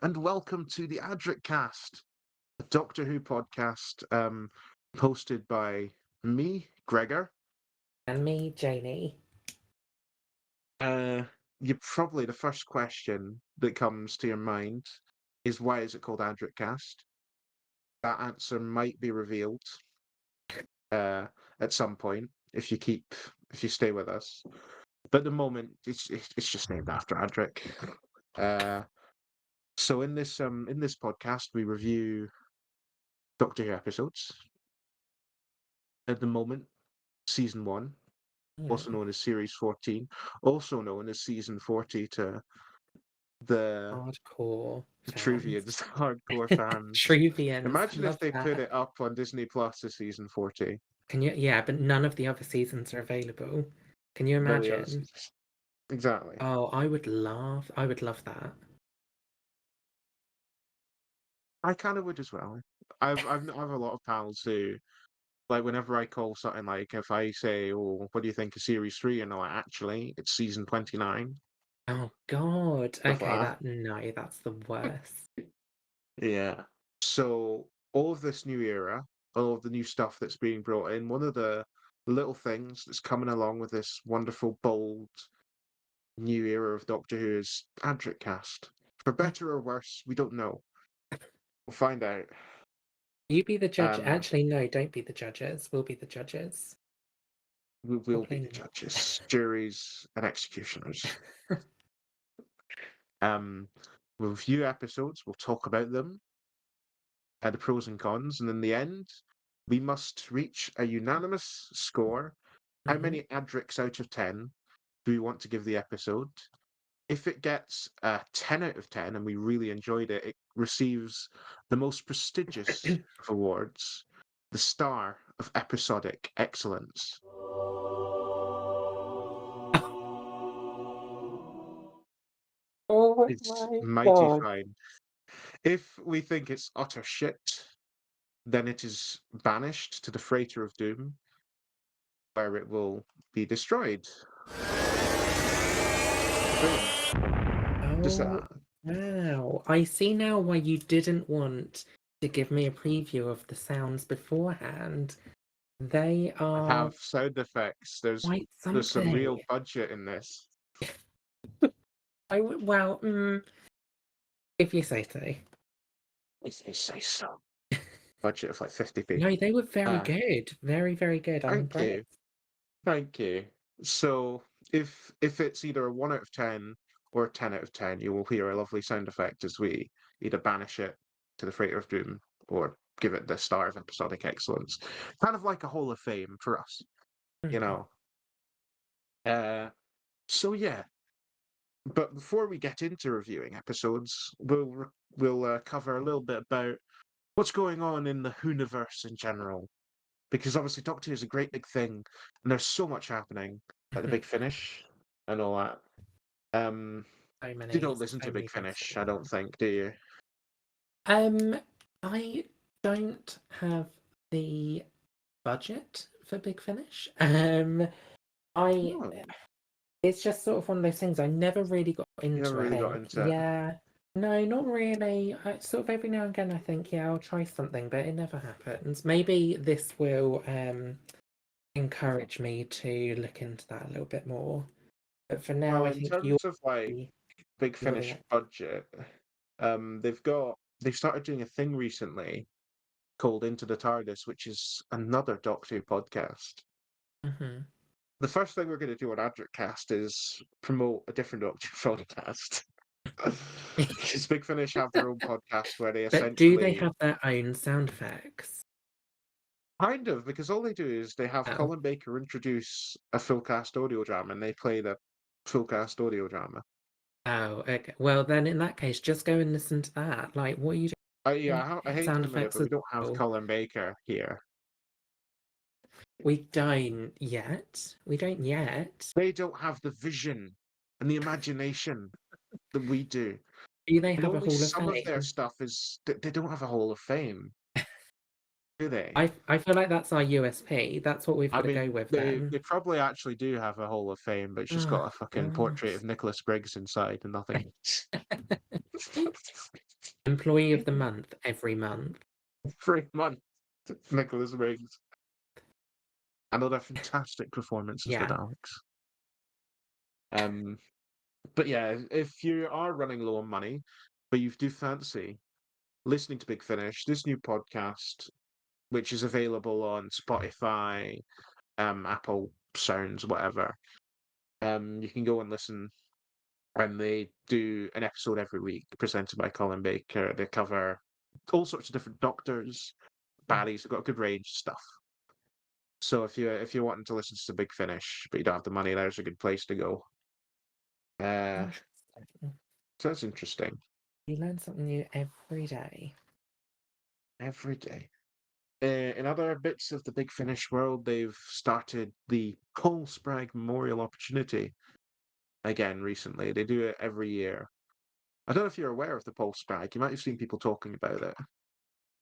and welcome to the Adric cast, a Doctor Who podcast hosted by me, Gregor. And me, Janie. Probably the first question that comes to your mind is why is it called Adric cast? That answer might be revealed at some point if you stay with us. But at the moment, it's just named after Adric. So in this podcast, we review Doctor Who episodes. At the moment, season 1, also known as series 14, also known as season 40 to the Hardcore Truvians, fans. hardcore fans. Truvians. Imagine if Love they put that. it up on Disney Plus as season 40. Can you? Yeah, but none of the other seasons are available. Can you No, the other imagine? seasons. Exactly. Oh, I would love that. I kind of would as well. I have a lot of pals who, like, whenever I call something, like, if I say, "Oh, what do you think of series 3?" and they're like, "Actually, it's season 29." Oh God. Stuff Okay, like that's the worst. that. Yeah. So all of this new era, all of the new stuff that's being brought in, one of the little things that's coming along with this wonderful, bold new era of Doctor Who is Adric cast. For better or worse, we don't know. We'll find out. You be the judge. Um, Actually, no, don't be the judges. We'll be the judges. we'll be Probably the not. judges, juries, and executioners. Um, we'll review episodes. We'll talk about them and the pros and cons, and in the end, we must reach a unanimous score. How Mhm. many Adrics out of 10 do we want to give the episode? If it gets a 10 out of 10 and we really enjoyed it, it receives the most prestigious of awards, the Star of Episodic Excellence. Oh It's my mighty God. fine. If we think it's utter shit, then it is banished to the Freighter of Doom, where it will be destroyed. Boom. Just Oh, wow. I see now why you didn't want to give me a preview of the sounds beforehand. They I are have sound effects. quite There's some something. real budget in this. Well, if you say so. If they say so. Budget of like 50p. No, they were very Ah, good. Very, very good. I'm thank impressed. you. Thank you. So if it's either a 1 out of 10 or a 10 out of 10, you will hear a lovely sound effect as we either banish it to the Freighter of Doom or give it the Star of Episodic Excellence. Kind of like a Hall of Fame for us, you Mhm. know. Uh, so yeah, but before we get into reviewing episodes, we'll cover a little bit about what's going on in the Whoniverse in general, because obviously Doctor Who is a great big thing, and there's so much happening, like the Mhm. Big Finish and all that. Um, you don't listen So to many Big things to Finish, go I don't on. think, do you? I don't have the budget for Big Finish. I No, It's just sort of one of those things. I never really got you never into it. really got And into it. yeah, no, not really. Sort of every now and again, I think, yeah, I'll try something, but it never happens. Maybe this will encourage me to look into that a little bit more. But for now, Well, I in think you're terms of like Big you're the Finish expert. budget, they've started doing a thing recently called Into the TARDIS, which is another Doctor Who podcast. Hmm. The first thing we're going to do on Adricast is promote a different Doctor Who podcast. Because Big Finish have their own podcast where they But do they essentially have their own sound effects? kind of, because all they do is they have Oh, Colin Baker introduce a full cast audio drama and they play the full cast audio drama. oh, okay. Well, then in that case, just go and listen to that. Like, what are you doing? I hate to Sound admit it, effects but as we don't have well. Colin Baker here. We don't yet. We don't yet. They don't have the vision and the imagination that we do. Do they And have a only Hall of some of their Fame? stuff is they don't have a Hall of Fame, do they? I feel like that's our USP. That's what we've I got to mean, go with they then. probably actually do have a Hall of Fame, but it's just Oh got a fucking portrait gosh. of Nicholas Briggs inside and nothing. Employee of the month every month. 3 months. Nicholas Riggs. Another fantastic performance as the Yeah. Daleks. Um, but yeah, if you are running low on money, but you do fancy listening to Big Finish, this new podcast, which is available on Spotify, Apple Sounds, whatever, you can go and listen. And they do an episode every week presented by Colin Baker. They cover all sorts of different doctors, Mm. baddies. They've got a good range of stuff. So if you're wanting to listen to Big Finish but you don't have the money, there's a good place to go. Uh, Interesting. so that's interesting. You learn something new every day. Every day. In other bits of the Big Finish world, they've started the Paul Spragg Memorial Opportunity again recently. They do it every year. I don't know if you're aware of the Paul Spragg. You might have seen people talking about it.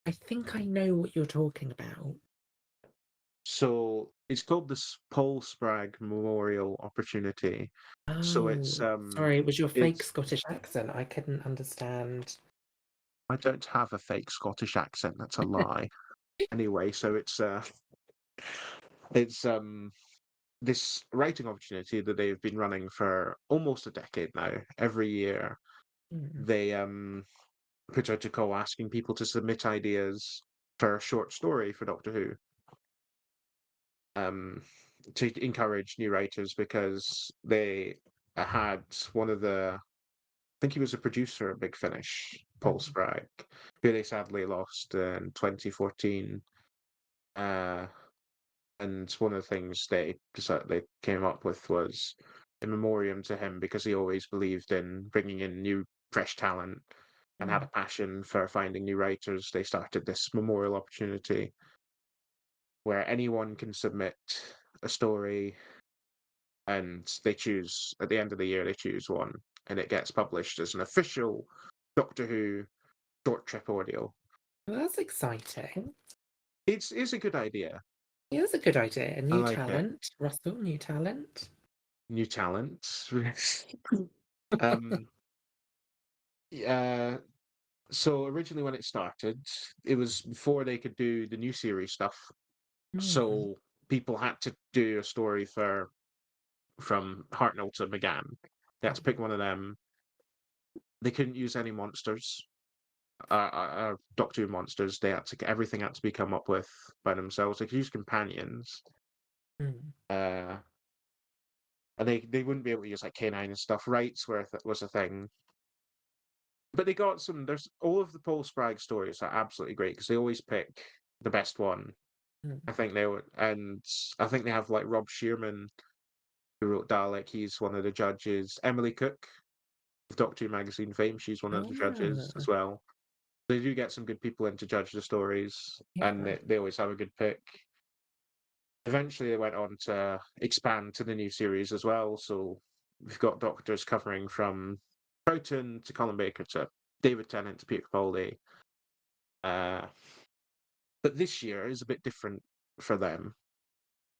I think I know what you're talking about. So it's called this Paul Spragg Memorial Opportunity. So Oh, sorry, it was your fake it's Scottish accent. I couldn't understand. I don't have a fake Scottish accent. That's a lie. Anyway, so it's this writing opportunity that they've been running for almost a decade now. Every year Mm, they put out a call asking people to submit ideas for a short story for Doctor Who. Um, to encourage new writers because they had one of the I think he was a producer at Big Finish, Paul mm, Spragg, who they sadly lost in 2014. Uh, and one of the things they came up with was a memoriam to him because he always believed in bringing in new, fresh talent and had a mm. passion for finding new writers. They started this memorial opportunity where anyone can submit a story and they choose at the end of the year they choose one and it gets published as an official Doctor Who short trip audio. Well, that's exciting. It's a good idea. Yeah, that's a good idea. I New like it. talent. Russell, new talent. New talent. um yeah. So originally when it started, it was before they could do the new series stuff. Mm, So people had to do a story for from Hartnell to McGann. They had to pick one of them. They couldn't use any monsters. Doctor Who monsters. They had to everything had to be come up with by themselves. They could use companions, mm, uh, and they wouldn't be able to use like canine and stuff. Rights was a thing, but they got some. There's all of the Paul Spragg stories are absolutely great because they always pick the best one. mm. I think they would, and I think they have like Rob Shearman who wrote Dalek. He's one of the judges. Emily Cook of Doctor Who magazine fame. She's one of the judges Ah, as well. They do get some good people in to judge the stories, and yeah. they always have a good pick. Eventually, they went on to expand to the new series as well. So we've got doctors covering from Troughton to Colin Baker to David Tennant to Peter Capaldi. Uh, but this year is a bit different for them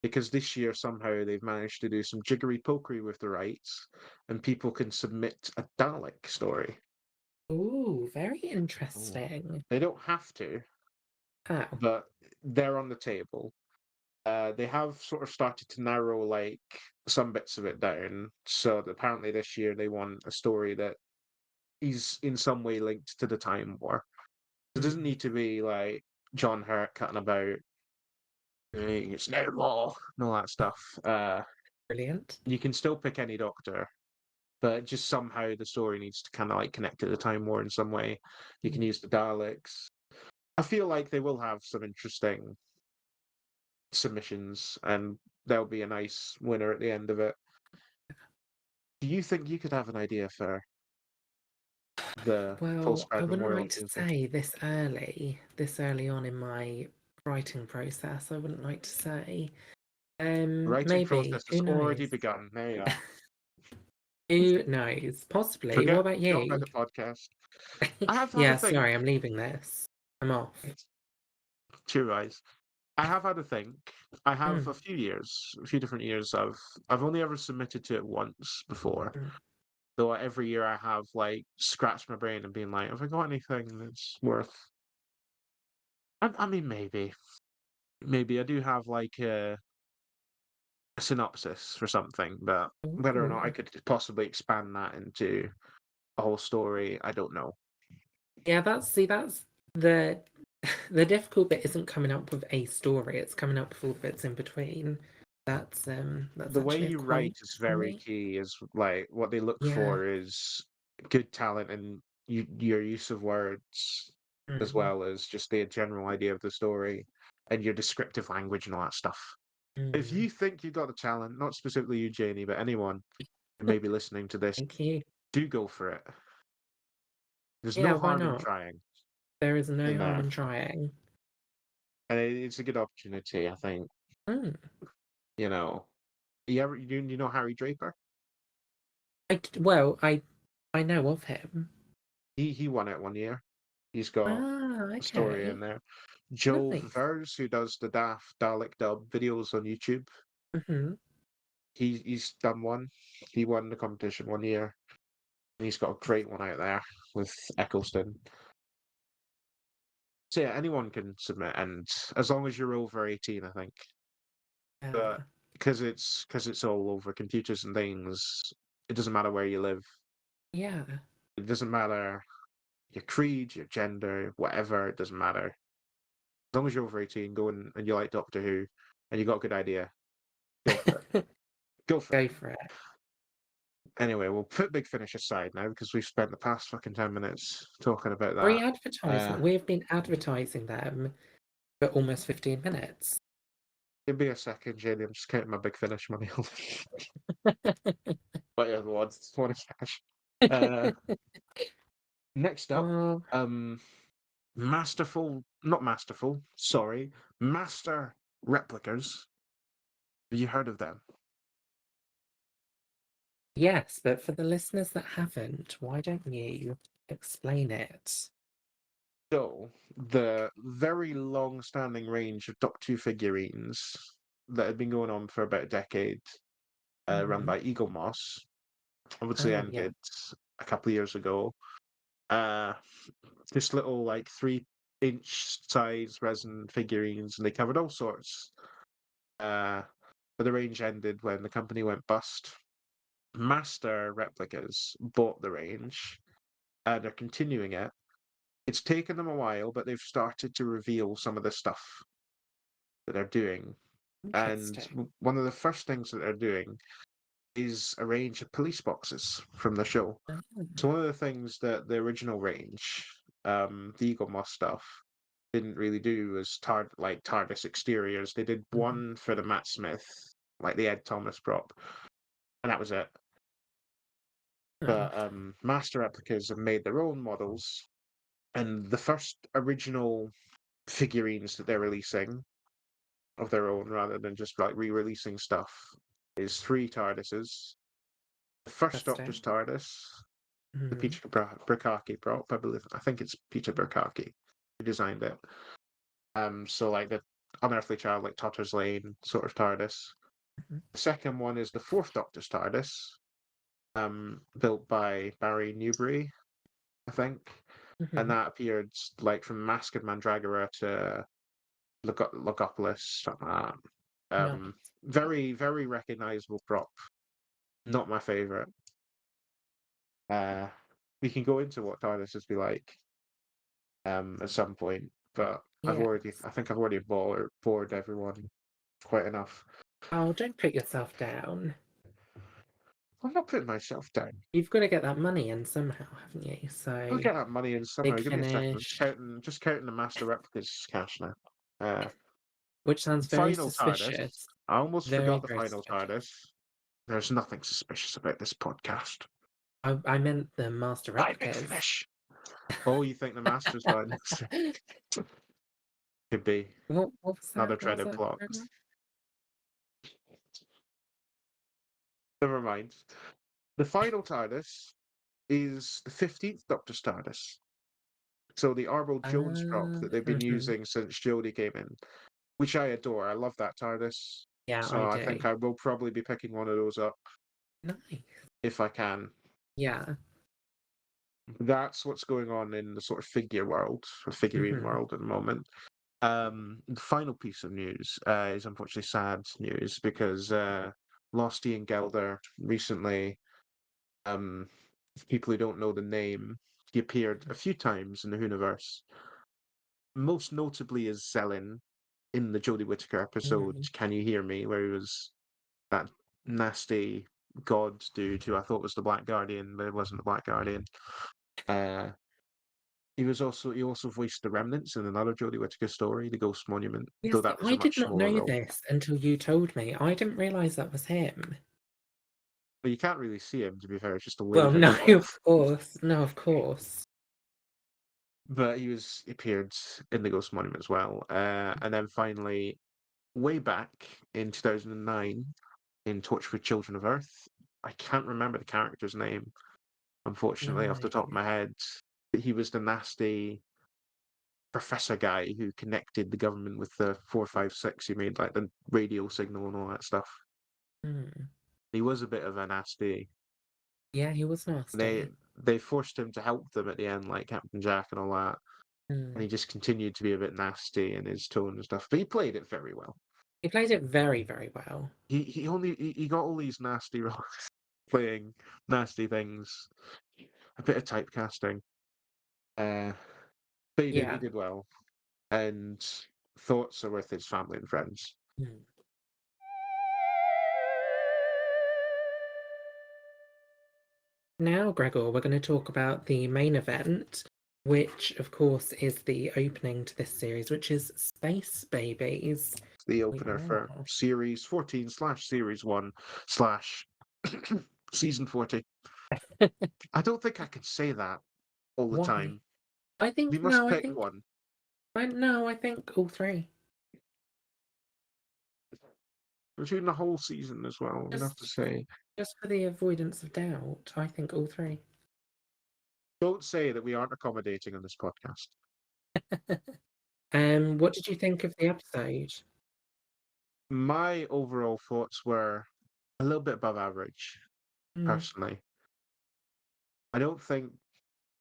because this year somehow they've managed to do some jiggery pokery with the rights, and people can submit a Dalek story. Ooh, very Oh. interesting. They don't have to, Oh. but they're on the table. They have sort of started to narrow like some bits of it down. So that apparently this year they want a story that is in some way linked to the Time War. It doesn't Mm, need to be like John Hurt cutting about it's no more and all that stuff. brilliant. You can still pick any Doctor, but just somehow the story needs to kind of like connect to the Time War in some way. You can Mm. use the Daleks. I feel like they will have some interesting submissions, and there'll be a nice winner at the end of it. Do you think you could have an idea for the Paul Well, I Spragg wouldn't Memorial like to Opportunity? say this early on in my writing process. I wouldn't like to say. Writing Maybe. process has Who already knows? begun. There you are. Who knows? Possibly. What about Forget about you? the podcast. I have had a Yeah, think. sorry, I'm leaving this. I'm off. Two eyes. I have had a think. I have Mm, a few different years. I've only ever submitted to it once before, mm, Though every year I have like scratched my brain and been like, have I got anything that's worth? I mean, maybe I do have like a synopsis for something, but whether or not I Ooh. could possibly expand that into a whole story, I don't know. Yeah, that's the the difficult bit isn't coming up with a story, it's coming up with all the bits in between. That's The way actually a you write quite is very funny. key. Is like what they look Yeah. for is good talent and your use of words, as Mm, well as just the general idea of the story and your descriptive language and all that stuff. If mm. you think you got the talent, not specifically you, Janie, but anyone who may be listening to this, Thank you. do go for it. There's Yeah, no why harm in not? trying There is no in harm there, in trying. and it's a good opportunity. I think Mm. you know. You know Harry Draper? Well, I know of him. He won it one year. He's got Ah, a story okay. in there. Joe Nice. Vers, who does the Daft Dalek dub videos on YouTube, Hmm. he's done one. He won the competition one year. And he's got a great one out there with Eccleston. So yeah, anyone can submit, and as long as you're over 18, I think. But Yeah. because it's all over computers and things, it doesn't matter where you live. Yeah. It doesn't matter your creed, your gender, whatever. It doesn't matter. As long as you're over 18, go and you like Doctor Who, and you got a good idea, go for it. Go for it. Go for it. Anyway, we'll put Big Finish aside now because we've spent the past fucking 10 minutes talking about Free that. advertisement. We've been advertising them for almost 15 minutes. Give me a second, Jamie. I'm just counting my Big Finish money. But yeah, the one is cash. Uh, Next up, Oh, um, not masterful, sorry, master replicas. Have you heard of them? yes, but for the listeners that haven't, why don't you explain it? So, the very long-standing range of Doctor Who figurines that had been going on for about a decade, run Hmm. by Eagle Moss, obviously Oh, yeah. ended a couple of years ago. Uh, just little like 3-inch size resin figurines, and they covered all sorts. Uh, but the range ended when the company went bust. Master Replicas bought the range, and they're continuing it. It's taken them a while, but they've started to reveal some of the stuff that they're doing. And Interesting. one of the first things that they're doing is a range of police boxes from the show. Ah, So one of the things that the original range, the Eagle Moss stuff, didn't really do was TARDIS exteriors. They did mhm, one for the Matt Smith, like the Ed Thomas prop, and that was it. oh, But Master Replicas have made their own models, and the first original figurines that they're releasing of their own, rather than just like re-releasing stuff, is 3 TARDISes. The first Doctor's interesting. TARDIS, the Hmm. Peter Berkaki prop, I think it's Peter Berkaki who designed it. So like the Unearthly Child, like Totter's Lane sort of TARDIS. The second one is the fourth Doctor's TARDIS, built by Barry Newbury, I think, and Hmm. that appeared like from Mask of Mandragora to Logopolis, something like that. Nice. Very, very recognizable prop. Not my favorite. Uh, we can go into what TARDISes be like at some point, but Yes. I think I've already bored everyone quite enough. Oh, don't put yourself down. I'm not putting myself down. You've got to get that money in somehow, haven't you? I'll So, get that money in somehow. big Give me a second. I'm finish, just counting the master replicas cash now. Uh, which sounds very Final TARDIS. suspicious. I almost Very, forgot the very final suspicious. TARDIS. There's nothing suspicious about this podcast. I meant the master Bye, Big replicas. Finish. Oh, you think the master's fine? Could be What was that? another What was dreaded that plot. program? Never mind. The final TARDIS is the 15th Doctor's TARDIS. So the Arnold Jones prop Ah, that they've been mhm. using since Jodie came in, which I adore. I love that TARDIS. Yeah, I So I think do. I will probably be picking one of those up Nice. if I can. Yeah. That's what's going on in the sort of figure world, or figurine Hmm. world at the moment. The final piece of news is unfortunately sad news because lost Ian Gelder recently. Um, for people who don't know the name, he appeared a few times in the Hooniverse, most notably as Zelen in the Jodie Whittaker episode Mm. "Can You Hear Me," where he was that nasty god dude who I thought was the Black Guardian, but it wasn't the Black Guardian. Uh, he also voiced the Remnants in another Jodie Whittaker story, The Ghost Monument, Yeah, though see, that was I a did much not smaller know role. this until you told me. I didn't realize that was him. But you can't really see him, to be fair. It's just a Well, weird no, visual. of course. No, of course. But he appeared in The Ghost Monument as well. And then finally, way back in 2009, in Torchwood Children of Earth, I can't remember the character's name, unfortunately, off No. the top of my head. But he was the nasty professor guy who connected the government with the 456. He made like the radio signal and all that stuff. Hmm. He was a bit of a nasty. Yeah, he was They nasty. they forced him to help them at the end, like Captain Jack and all that. And Hmm. he just continued to be a bit nasty in his tone and stuff. But he played it very well. He played it very, very well. He got all these nasty roles, playing nasty things, a bit of typecasting. Uh, but he Yeah. did well, and thoughts are with his family and friends. Hmm. Now, Gregor, we're going to talk about the main event, which, of course, is the opening to this series, which is Space Babies. It's the We opener for are. Series 14 slash Series 1 slash Season 40. I don't think I can say that all the Why? time. I We think, must no, I pick think, one. no, I think all three. We're doing the whole season as well, I'm gonna have to Just, say. just for the avoidance of doubt, I think all three. Don't say that we aren't accommodating on this podcast. What did you think of the episode? My overall thoughts were a little bit above average, Mm. personally. I don't think,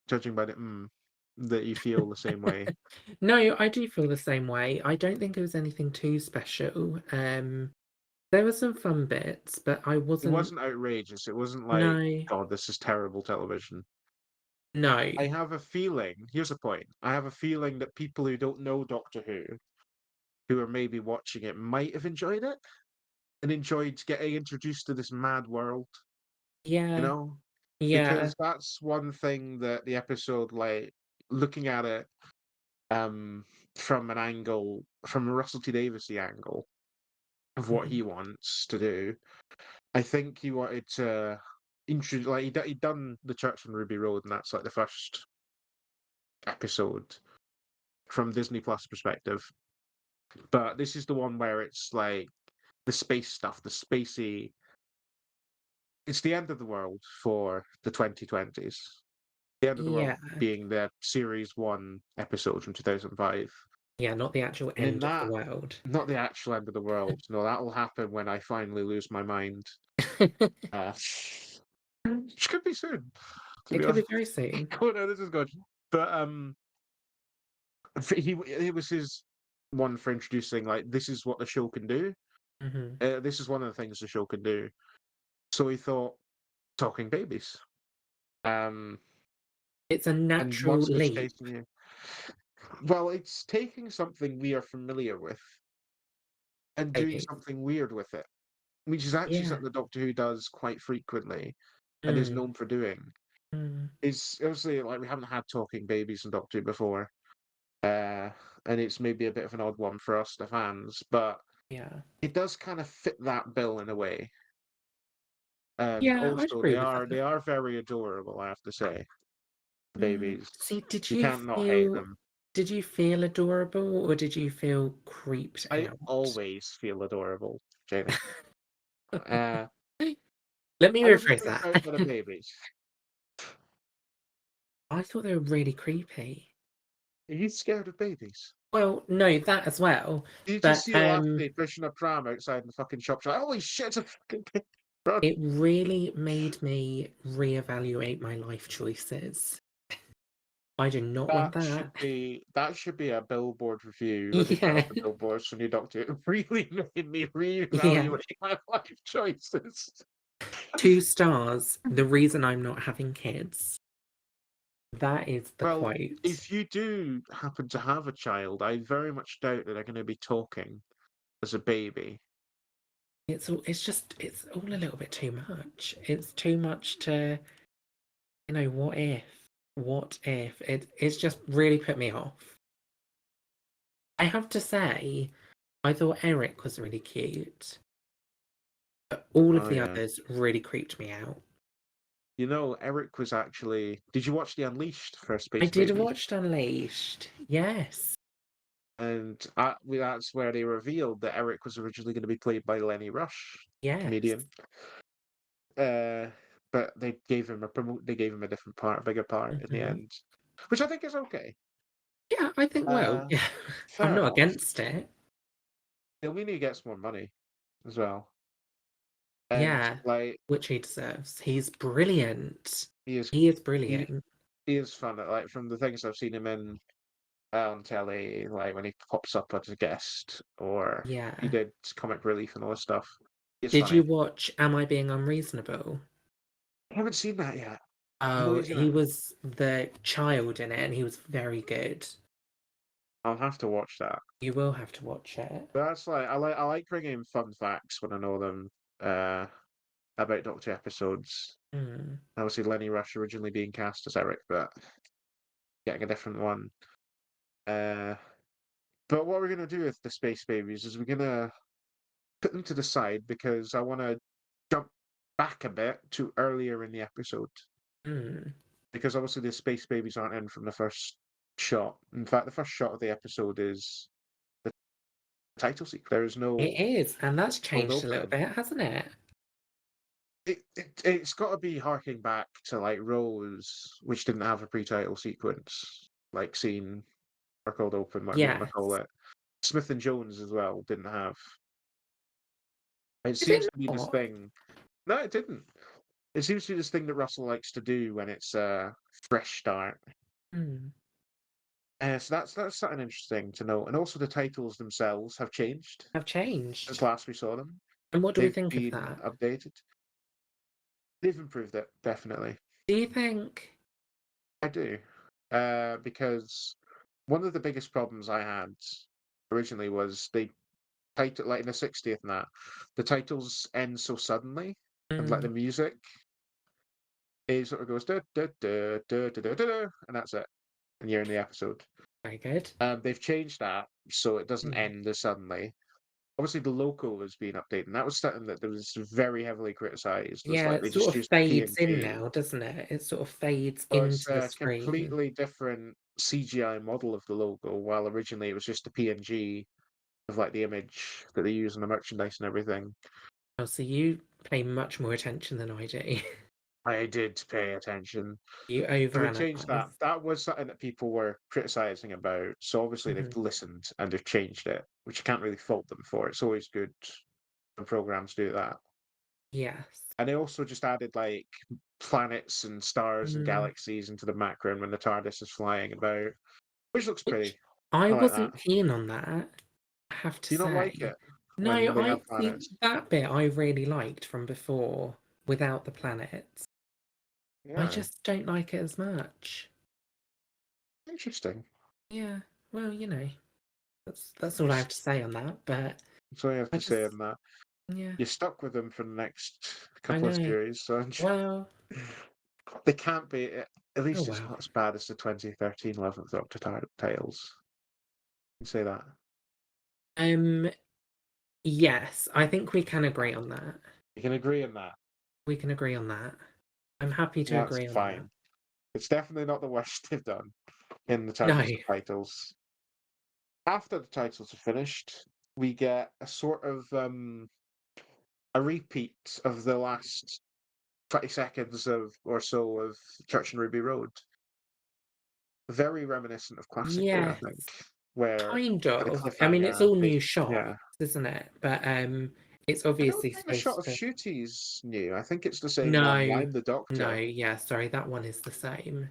judging by the that you feel the same way. No, I do feel the same way. I don't think it was anything too special. There were some fun bits, but I It wasn't. wasn't outrageous. It wasn't like, No, God, this is terrible television. no. I have a feeling, here's the point. I have a feeling that people who don't know Doctor who are maybe watching it, might have enjoyed it and enjoyed getting introduced to this mad world, you Yeah, know? yeah. Because that's one thing that the episode, like, looking at it um, from an angle, from a Russell T Daviesy angle of what Mhm. he wants to do, I think he wanted to introduce, like, he'd done the Church on Ruby Road, and that's like the first episode from Disney Plus perspective. But this is the one where it's like the space stuff, the spacey. It's the end of the world for the 2020s. The end of the Yeah, world being the series one episode from 2005. yeah, not the actual And in end of the that, world. not the actual end of the world. No, that will happen when I finally lose my mind. Uh, which could be soon, to It be could be honest. very soon. Oh no, this is good. But it was his one for introducing, like, this is what the show can do. Hmm. This is one of the things the show can do. So he thought, talking babies. Um, It's a and natural what's this leap, taking you? Well, it's taking something we are familiar with and doing maybe. something weird with it, which is actually Yeah. something that Doctor Who does quite frequently and is Mm, known for doing. mm, Is obviously, like, we haven't had talking babies in Doctor Who before, uh, and it's maybe a bit of an odd one for us, the fans, but yeah. it does kind of fit that bill in a way. And Yeah, I'd also, agree with they that. are very adorable, I have to say. The Mm. babies, See, you can't not hate them. did you feel adorable or did you feel creeped I out? always feel adorable, Jamie. Uh, Let me I wasn't rephrase creeped out that. by the babies. I thought they were really creepy. Are you scared of babies? Well, no, that as well. Did you But see the last day pushing a pram outside the fucking shop? She's like, holy shit, it's a fucking baby. But It really made me reevaluate my life choices. I do not want that. that should be a billboard review when they put Yeah, up the billboards for new Doctor. It really made me yeah. reevaluate my life choices. 2 stars. The reason I'm not having kids. That is the Well, quote. if you do happen to have a child, I very much doubt that they're gonna be talking as a baby. It's all a little bit too much. It's too much to, what if? What if? It's just really put me off. I have to say, I thought Eric was really cute, but all of Oh, the yeah. others really creeped me out. You know, Eric was actually did you watch the Unleashed for I Space did Baby? watch Unleashed. Yes. And that's where they revealed that Eric was originally going to be played by Lenny Rush, Yes. comedian. Uh, but they gave him a different part, a bigger part in the Hmm. end, which I think is okay. Yeah, I think, well, Uh, yeah, I'm Fair not enough. against it. He'll mean he gets more money as well, and Yeah, like which he deserves. He's brilliant. he is He is he, brilliant. he is fun. Like from the things I've seen him in on telly, like when he pops up as a guest, or he Yeah. did comic relief and all this stuff. He's Did you funny. watch Am I Being Unreasonable? I haven't seen that yet. I know Oh, he's in he it. was the child in it and he was very good. I'll have to watch that. You will have to watch it. But that's I like bringing in fun facts when I know them uh, about Doctor episodes. Mm, Obviously, Lenny Rush originally being cast as Eric, but getting a different one. Uh, but what we're gonna do with the Space Babies is we're gonna put them to the side because I want to jump back a bit to earlier in the episode mm. because obviously the Space Babies aren't in from the first shot. In fact, the first shot of the episode is the title sequence. There is It no is, and that's cold changed a little open. bit, hasn't it? It's got to be harking back to like Rose, which didn't have a pre-title sequence, like scene or cold open, whatever you want to call Yes. it. Smith and Jones as well didn't have. It Did it seems to be this not? thing. No, it didn't. It seems to be this thing that Russell likes to do when it's a fresh start. Mm. So that's something interesting to know. And also the titles themselves have changed Have since changed. last we saw them. And what do we They've think of been that? updated. They've improved it, definitely. Do you think? I do. Because one of the biggest problems I had originally was they title like in the 60th and that, the titles end so suddenly and like the Mm, music it sort of goes da da da da da da da, da, and that's it. And you're in the episode. very good. They've changed that so it doesn't Mm. end as suddenly. Obviously, the logo has been updated, and that was something that was very heavily criticised. Was Yeah, like it they sort just of used fades in PNG. now, doesn't it? It sort of fades So it's into the a screen. completely different CGI model of the logo, while originally it was just a PNG of like the image that they use in the merchandise and everything. Oh, so you pay much more attention than I do. I did pay attention. You So they changed that. overanalyze. That was something that people were criticizing about. So obviously they've Hmm. listened and they've changed it, which you can't really fault them for. It's always good when programs do that. Yes. And they also just added like planets and stars and Mm. galaxies into the background when the TARDIS is flying about, which looks Which pretty. I I like that. wasn't keen on that, I have to Do you not like say. it No, when they I have see planets? that bit I really liked from before without the planets. I Yeah, just don't like it as much. interesting. Yeah, well, that's all I have to Just say on that, but that's all you have I to say just on that. yeah, You're stuck with them for the next I couple of know. series, so Well, they can't be. At oh least it's well. not as bad as the 2013 11th Doctor Tales. You say that. Um, yes, I think we can agree on that. You can agree on that. We can agree on that. I'm happy to That's agree on that. fine. It's definitely not the worst they've done in the No. terms of titles. After the titles are finished, we get a sort of a repeat of the last 20 seconds of or so of Church and Ruby Road. Very reminiscent of Classic Who, I think, Yes, where kind the of. I mean, it's cliffhanger, all they, new shots, yeah, isn't it? But It's I don't obviously think the shot supposed of to. Shooty's new. I think it's the same one. No, I'm the no, Doctor. yeah, sorry, that one is the same,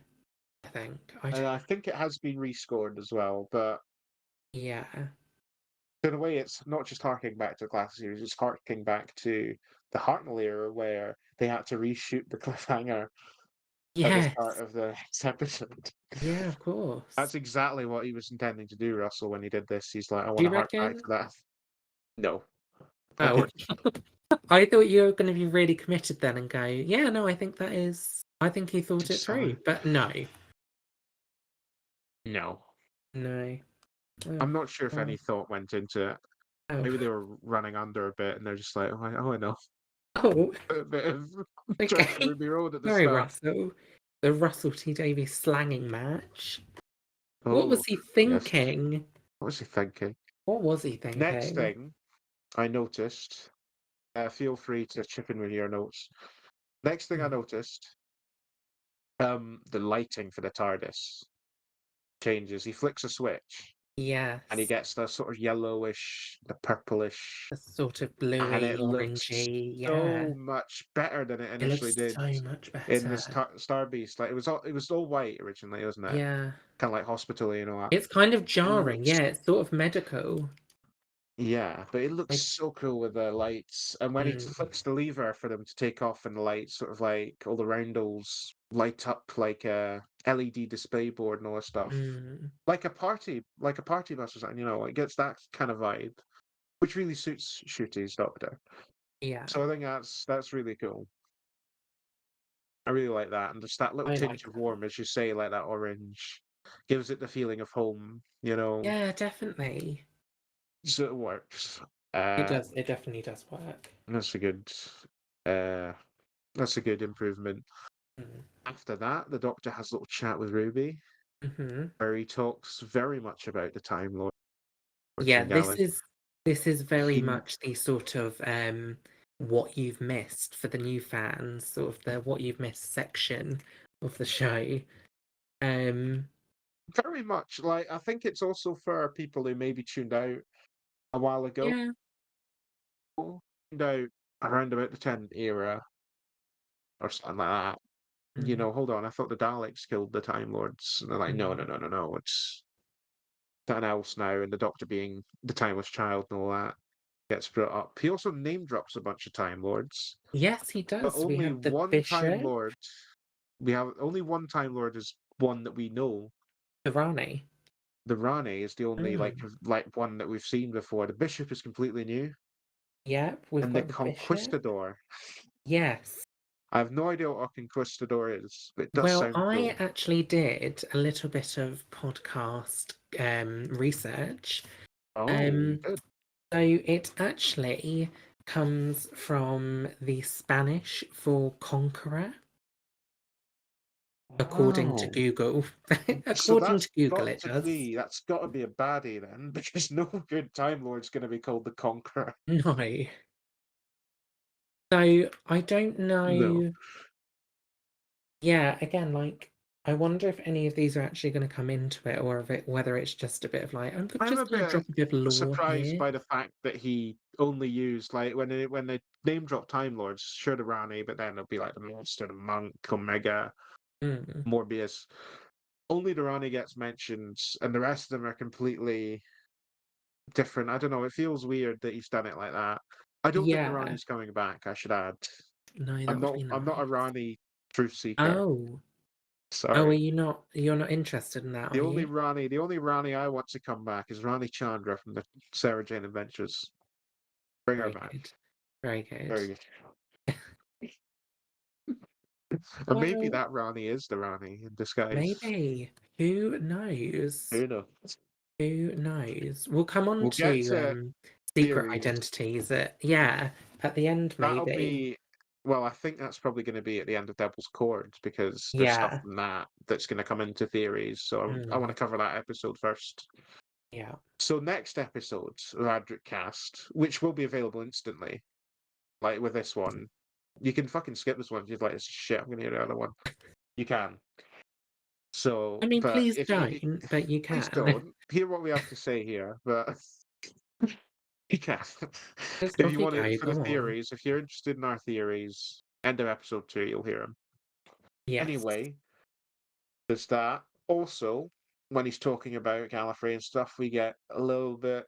I think. And I think it has been rescored as well, but Yeah. in a way, it's not just harking back to the classic series, it's harking back to the Hartnell era where they had to reshoot the cliffhanger at the start Yes. of the next episode. Yeah, of course. That's exactly what he was intending to do, Russell, when he did this. He's like, I Do want you to hark back reckon? to that. No. I Oh, think I thought you were going to be really committed then and go, yeah, no, I think he thought it just through. But no, no. no. Oh, I'm not sure if any well. thought went into it. Oh, Maybe they were running under a bit and they're just like, oh, I know. oh, A bit of Trek to okay. Ruby Road at the Sorry, start. Russell. The Russell T Davies slanging match. What was Oh, he yes. thinking? What was he thinking? What was he Next thinking? thing I noticed, feel free to chip in with your notes. Next thing I Mm, noticed, the lighting for the TARDIS changes. He flicks a switch and he yes. gets the sort of yellowish, the purplish, A sort of and bluey, it looks orangey. so Yeah. much better than it It initially looks did so much in the better. Star Beast. Like it was all white originally, wasn't it? Yeah. Kind of like hospital, you know that. It's kind of It jarring. looks Yeah, it's sort of medical. Yeah, but it looks Like, so cool with the lights. And when he mm, flicks the lever for them to take off and the lights sort of like all the roundels light up like a LED display board and all that stuff. mm, Like a party bus or something, you know, it gets that kind of vibe, which really suits Shooty's Doctor. yeah, So I think that's really cool. I really like that. And just that little I like tinge of that. warm, as you say, like that orange, gives it the feeling of home, you know. Yeah, definitely. So it works. It Uh does. It definitely does work. that's a good uh That's a good improvement. Mm. After that, the Doctor has a little chat with Ruby, Hmm. where he talks very much about the Time Lords Yeah, and Galley. this is very He much the sort of what you've missed for the new fans, sort of the what you've missed section of the show. Um, very much like I think it's also for people who maybe tuned out a while ago, yeah. tuned out around about the 10 era or something like that. You Mm. know, hold on, I thought the Daleks killed the Time Lords. And they're like, no, Mm. no, no, no, no, it's something else now. And the Doctor being the Timeless Child and all that gets brought up. He also name drops a bunch of Time Lords. Yes, he But does. We only have the one Time bishop, Lord. We have only one Time Lord is one that we know. the Rani. The Rani is the only Mm. like one that we've seen before. The Bishop is completely new, Yep, we've and the got the bishop. Conquistador. Yes. I have no idea what a Conquistador is, but it does Well, sound I cool. actually did a little bit of podcast research. Oh, Um, good. so it actually comes from the Spanish for conqueror, according to Wow. Google. So According to Google, it does. that's got to be a baddie then, because no good Time Lord's going to be called the Conqueror. No. So I don't No. know. Yeah, again, like I wonder if any of these are actually going to come into it, or if whether it's just a bit of like I'm I'm a just going to bit drop a bit of lore surprised here. by the fact that he only used like when they name drop Time Lords, sure the Rani, but then it'll be like the Monster, the Monk, Omega, Mm. Morbius. Only the Rani gets mentioned, and the rest of them are completely different. I don't know. It feels weird that he's done it like that. I don't think the Yeah. Rani's coming back. I should add. No, that would be I'm not a nice. Rani truth seeker. Oh. Oh, are Sorry. you not you're not interested in that, are you? The only Rani I want to come back is Rani Chandra from the Sarah Jane Adventures. Bring her Very back. good. Very good. Very good. Or maybe Well, that Rani is the Rani in disguise. maybe. Who knows? Who knows? Who knows? We'll come on We'll get to to secret theories. identities at yeah, at the end That'll maybe. be well, I think that's probably going to be at the end of Devil's Chords because there's stuff Yeah. from that that's going to come into theories. So I want Mm, to cover that episode first. yeah. So next episode of Adric Cast, which will be available instantly, like with this one, you can fucking skip this one if you're like, it's shit. I'm going to hear the other one. You can. I So, mean, but please if you don't, but you please can. don't hear what we have to say here. But Yeah. Just If off you you want it go. for the Go on. theories, if you're interested in our theories, end of episode 2, you'll hear them. Yes. Anyway, there's that. Also, when he's talking about Gallifrey and stuff, we get a little bit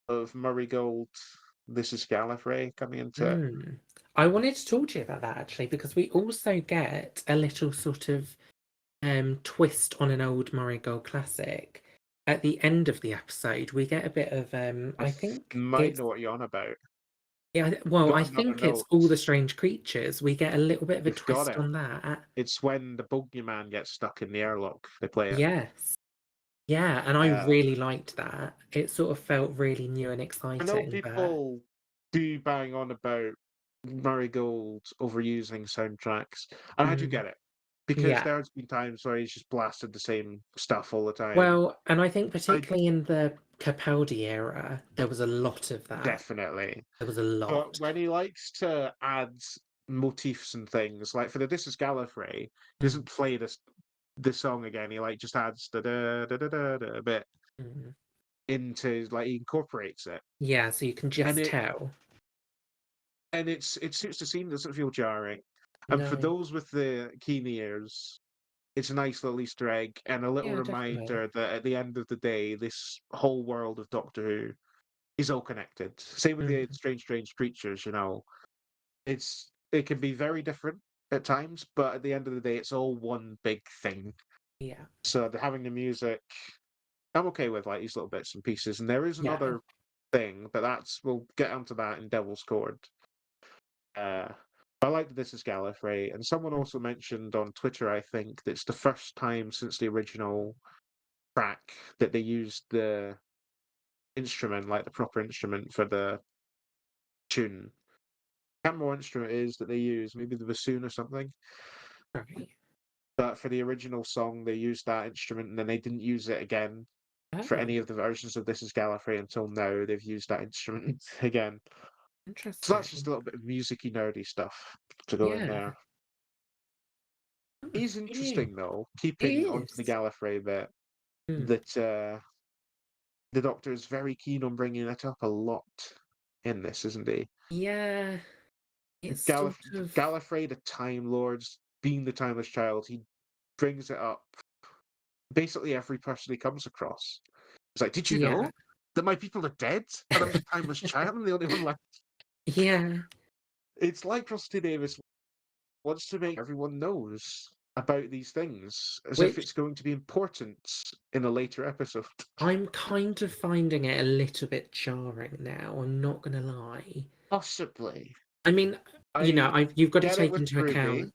of Murray Gold. This is Gallifrey coming into it. Mm. I wanted to talk to you about that actually because we also get a little sort of twist on an old Murray Gold classic. At the end of the episode, we get a bit of I think Might it's know what you're on about. yeah, I've well, I got another think it's all note. the strange creatures. We get a little bit of a You've got twist it. on that. It's when the Bogeyman gets stuck in the airlock. They play it. Yes. Yeah, and I Uh, really liked that. It sort of felt really new and I know exciting, but people do bang on about Murray Gold overusing soundtracks, and I do mm, get it because yeah. there's been times where he's just blasted the same stuff all the time. Well, and I think I particularly in the Capaldi era, there was a lot of that. definitely, There was a but lot. when he likes to add motifs and things, like for the This Is Gallifrey, he Mm, doesn't play this song again. He like just adds the da da da da da bit mm. into like he incorporates it, Yeah, so you can and just tell. it suits the scene. Doesn't feel jarring. And for No. those with the keen ears, it's a nice little Easter egg and a little Yeah, definitely. reminder that at the end of the day, this whole world of Doctor Who is all connected. Same with the Mm, strange creatures. It can be very different at times, but at the end of the day, it's all one big thing. yeah. So having the music, I'm okay with like these little bits and pieces. And there is Yeah. another thing, but we'll get onto that in Devil's Court. Uh, I like that this is Gallifrey, and someone Mm, also mentioned on Twitter, I think, that it's the first time since the original track that they used the instrument, like the proper instrument for the tune. Can't remember what instrument it is that they use, maybe the bassoon or something. right. But for the original song, they used that instrument, and then they didn't use it again for Oh, any of the versions of This Is Gallifrey until now. They've used that instrument again. So that's just interesting. a little bit of musicy nerdy stuff to go in Yeah. there. Oh, It is who knew? interesting though, It keeping onto the is. Gallifrey bit, Mm, that the Doctor is very keen on bringing it up a lot in this, isn't he? yeah. It's Gallif- sort of Gallifrey, the Time Lords, being the Timeless Child, he brings it up basically every person he comes across. It's like, did you yeah. know that my people are dead and I'm the Timeless Child and the only one left? Yeah. It's like Rusty Davis wants to make everyone knows about these things as if Which it's going to be important in a later episode. I'm kind of finding it a little bit jarring now, I'm not gonna lie. Possibly. I mean, I you've got to get it take with into Ruby, account.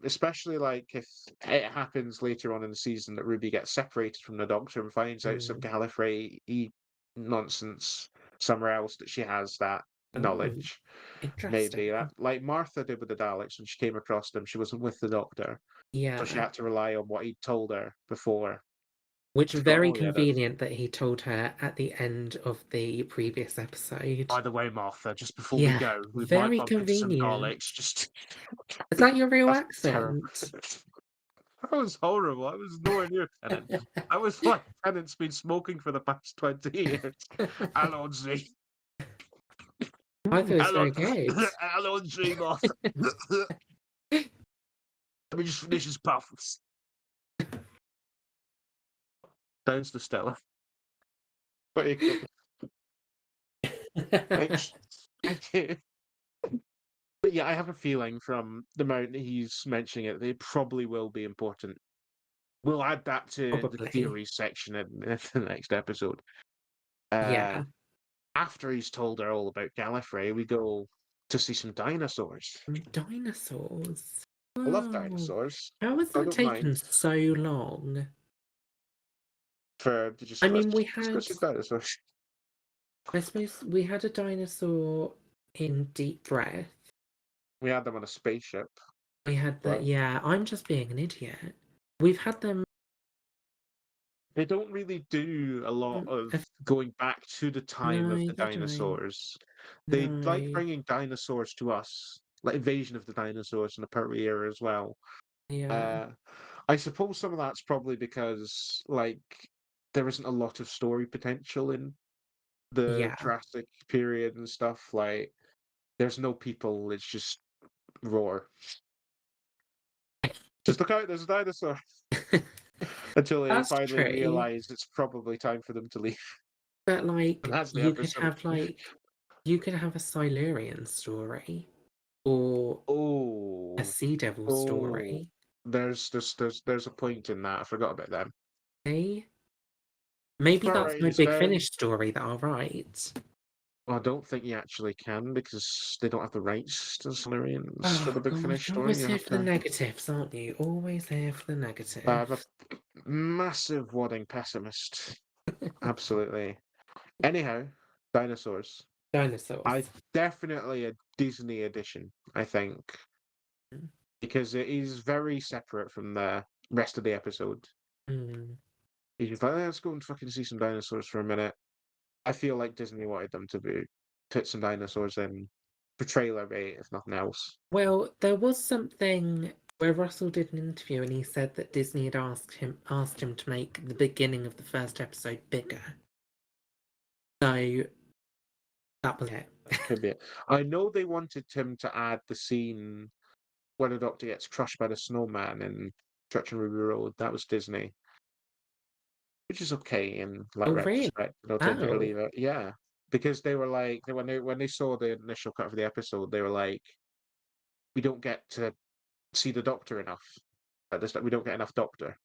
especially like if it happens later on in the season that Ruby gets separated from the Doctor and finds out some Mm, Gallifrey nonsense somewhere else that she has that oh, knowledge. interesting. Maybe that, like Martha did with the Daleks when she came across them, she wasn't with the Doctor, so she Yeah. had to rely on what he'd told her before. Which To go, very oh yeah, that's convenient that he told her at the end of the previous episode. by the way, Martha. Just before we Yeah, go, we might very bump into some convenient. Daleks. Just Is that your real that's terrible. accent? That was horrible. I was nowhere near Tennant. I was like Tennant's been smoking for the past 20 years. Alonzi. I thought it was Alon very good. Alonzi, Martha. Let me just finish his puffs. Downs to Stella. But you could thanks. Thank you. But yeah, I have a feeling from the amount that he's mentioning it, they probably will be important. We'll add that to the Probably. theories section in the next episode. Uh, Yeah. After he's told her all about Gallifrey, we go to see some dinosaurs. Dinosaurs. I love Oh, dinosaurs. how has I that don't mind. taken so long? Did you I just mean, we let's go had, see dinosaurs? I suppose, we had a dinosaur in Deep Breath. We had them on a spaceship, We had that. but Yeah, I'm just being an idiot. We've had them. they don't really do a lot of going back to the time of No, the they don't. dinosaurs. They like No. bringing dinosaurs to us, like Invasion of the Dinosaurs in the Pertwee era as well. Yeah. Uh, I suppose some of that's probably because like there isn't a lot of story potential in the Yeah. Jurassic period and stuff. Like, there's no people; it's just roar. Just look out! There's a dinosaur. Until they That's finally true. realize it's probably time for them to leave, But and like that's the episode. you could have a Silurian story or a Oh, Sea Devil oh, story. there's a point in that. I forgot about them. Eh? Maybe All that's right, my it's Big very. Finish story that I'll write. Well, I don't think you actually can because they don't have the rights to Silurians for Oh the Big God, Finish you're story. always You here have for the to. negatives, aren't you? Always here for the I'm a negative. massive wadding pessimist. Absolutely. Anyhow, dinosaurs. I Dinosaurs. definitely a Disney edition, I think, because it is very separate from the rest of the episode. Mm. He's just like, let's go and fucking see some dinosaurs for a minute. I feel like Disney wanted them to put some dinosaurs in for trailer bait, if nothing else. Well, there was something where Russell did an interview and he said that Disney had asked him to make the beginning of the first episode bigger. So that was it. Could be it. I know they wanted him to add the scene when the Doctor gets crushed by the snowman in Church and Ruby Road. That was Disney, which is okay in like Oh really? retrospect. They'll take it or Oh. leave it. Yeah, because they were like when they saw the initial cut of the episode, they were like, we don't get to see the Doctor enough. We don't get enough Doctor.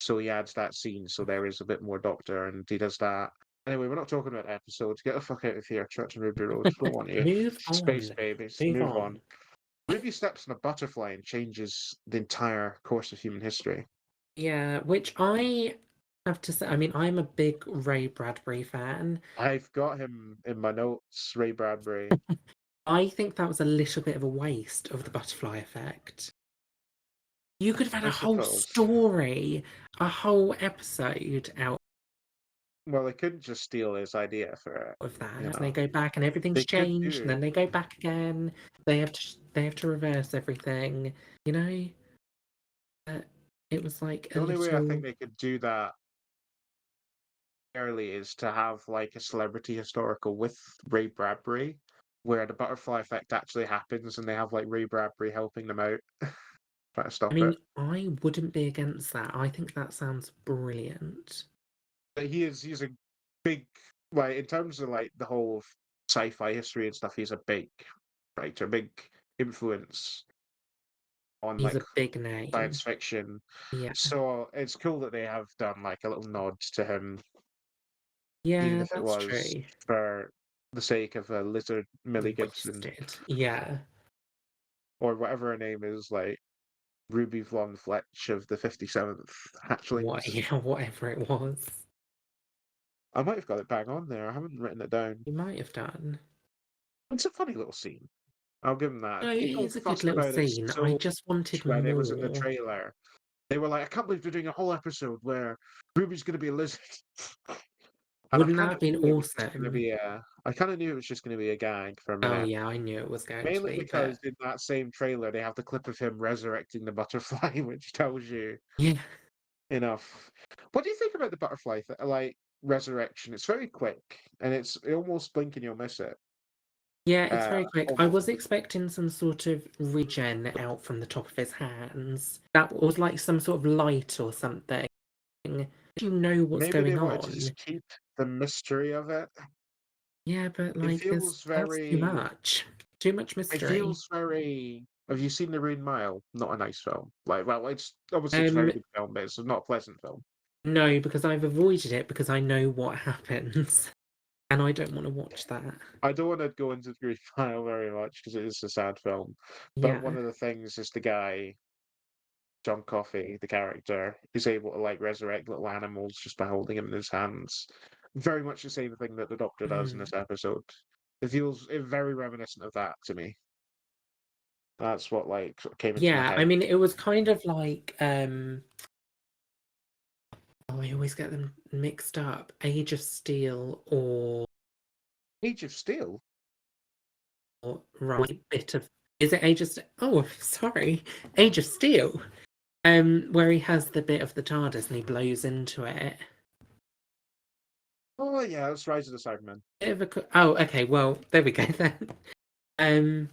So he adds that scene, so there is a bit more Doctor, and he does that. Anyway, we're not talking about episodes. Get the fuck out of here, Church and Ruby Road. Don't want you. Move Space on. babies. Move Move on. on. Ruby steps on a butterfly and changes the entire course of human history. Yeah, which I have to say, I mean, I'm a big Ray Bradbury fan. I've got him in my notes, Ray Bradbury. I think that was a little bit of a waste of the butterfly effect. You could have had a I whole suppose. story, a whole episode out Well, they couldn't just steal his idea for it. of that, You and know, they go back and everything's they could changed, and do. then they go back again. They have to reverse everything. You know, uh, it was like a The only way I think little. they could do that early is to have like a celebrity historical with Ray Bradbury, where the butterfly effect actually happens, and they have like Ray Bradbury helping them out, trying to I stop it. mean, I wouldn't be against that. I think that sounds brilliant. But he's a big like in terms of like the whole sci-fi history and stuff. He's a big writer, big influence on He's like a big name. science fiction. Yeah. So it's cool that they have done like a little nod to him, even Yeah, if it that's was true. for the sake of a lizard Millie Gibson Wasted. Yeah. or whatever her name is, like Ruby Von Fletch of the 57th What Hatchlings. yeah, whatever it was. I might have got it bang on there. I haven't written it down. You might have done. It's a funny little scene. I'll give them No, that. it People is a good fussed little about it scene. I so just much wanted when it was in the more. trailer. They were like, I can't believe they're doing a whole episode where Ruby's going to be a lizard. And I Wouldn't that kind have of been knew it was just going to awesome? be a. I kind of knew it was just going to be a gag for a Oh minute. yeah, I knew it was going to Mainly be, because but in that same trailer they have the clip of him resurrecting the butterfly, which tells you yeah. enough. What do you think about the butterfly like resurrection? It's very quick, and it's almost blink and you'll miss it. Yeah, it's very quick. I Almost. was expecting some sort of regen out from the top of his hands. That was like some sort of light or something. You know what's Maybe they going wanted to on. just keep the mystery of it. Yeah, but It like there's feels that's too very. much. Too much It mystery. feels very. Have you seen The Green Mile? Not a nice film. Like, well, it's obviously it's a Um very good film, but it's not a pleasant film. no, because I've avoided it because I know what happens. And I don't want to watch that. I don't want to go into The Green Mile very much because it is a sad film. But one Yeah. of the things is the guy John Coffey, the character, is able to like resurrect little animals just by holding them in his hands. Very much the same thing that the Doctor does in Mm. this episode. It feels very reminiscent of that to me. That's what like sort of came into my Yeah, I head. mean it was kind of like oh, I always get them mixed up. Age of Steel Age of Steel. or right bit of is it Age of Steel? Oh, sorry. Age of Steel. Where he has the bit of the TARDIS and he blows into it. Oh yeah, it's Rise of the Cybermen. Oh, okay. Well, there we go then. Um,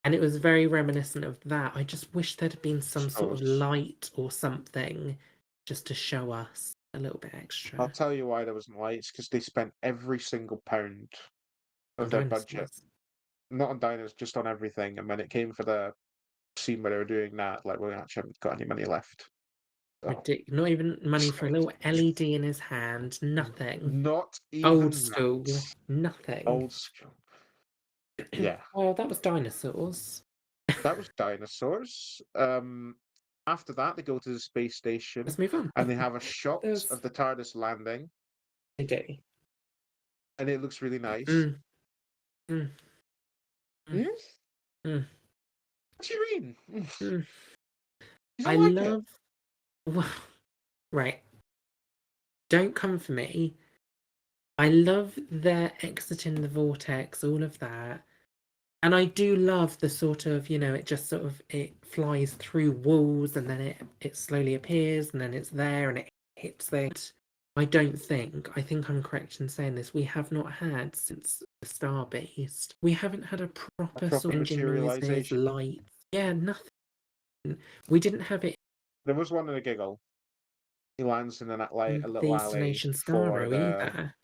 and it was very reminiscent of that. I just wish there'd been some sort of Suppose. light or something just to show us a little bit I'll extra tell you why there wasn't lights, because they spent every single pound on of their budget, dinosaurs. not on diners, just on everything. And when it came for the scene where they were doing that, like, we actually haven't got any money left. Oh, Not even money for a sorry. little LED in his hand. Nothing. Not Old even school. that. Nothing. Old school. Yeah, Well, that was dinosaurs. that was dinosaurs. After that, they go to the space station Let's move on. and they have a shot There's of the TARDIS landing, I do. and it looks really nice. Mm, mm, mm, Hmm? mm, What do you mean? mm. You I don't like it? love. Right. Don't come for me. I love their exiting the vortex, all of that. And I do love the sort of, it just sort of it flies through walls and then it slowly appears and then it's there and it hits things. I think I'm correct in saying this, we have not had since the Star Beast. We haven't had a A proper proper sort of engine noises, materialization. lights. Yeah, nothing. We didn't have it There was one in a giggle. He lands in a in little alley Destination for Starro the. either.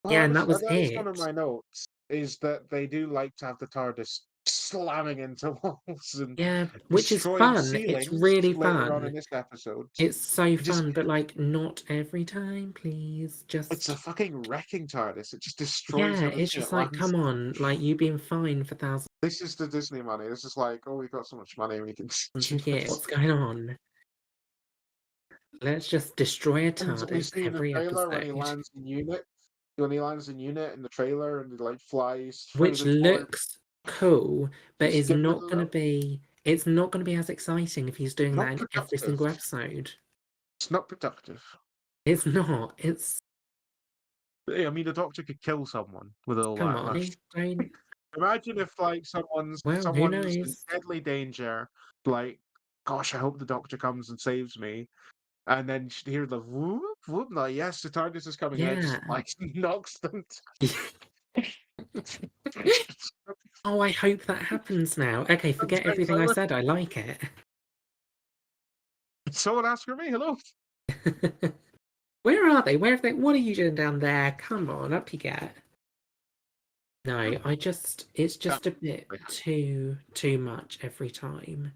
Well, Yeah, and that was that is one of it. my notes. Is that they do like to have the TARDIS slamming into walls and Yeah, which is destroying fun. It's ceilings really later on in fun. this episode. It's so It just fun, but like not every time, please. it's a Just fucking wrecking TARDIS. It just destroys yeah, it's everything just it like, lands come on. on, like you've been fine for thousands This is the Disney money. This is like, oh, we've got so much money, we can do of years. this. What's going on? Let's just destroy a And we TARDIS see in the every trailer episode. when he lands in unit in the trailer and he like flies through Which the door, looks cool, but just is give it a not gonna look. be it's not gonna be as exciting if he's doing that Not in every productive. single episode. It's not productive. It's not. It's I mean, the Doctor could kill someone with all come that on, rush. don't Imagine if like well, who someone's in knows? deadly danger, like, gosh, I hope the Doctor comes and saves me. And then you hear the whoop whoop, like, yes, the TARDIS is coming, and it just Yeah. like knocks them. Oh, I hope that happens now. Okay, forget everything I said. I like it. Someone ask for me, hello. Where are they? Where have they? What are you doing down there? Come on, up you get. No, it's Yeah, just a bit too much every time.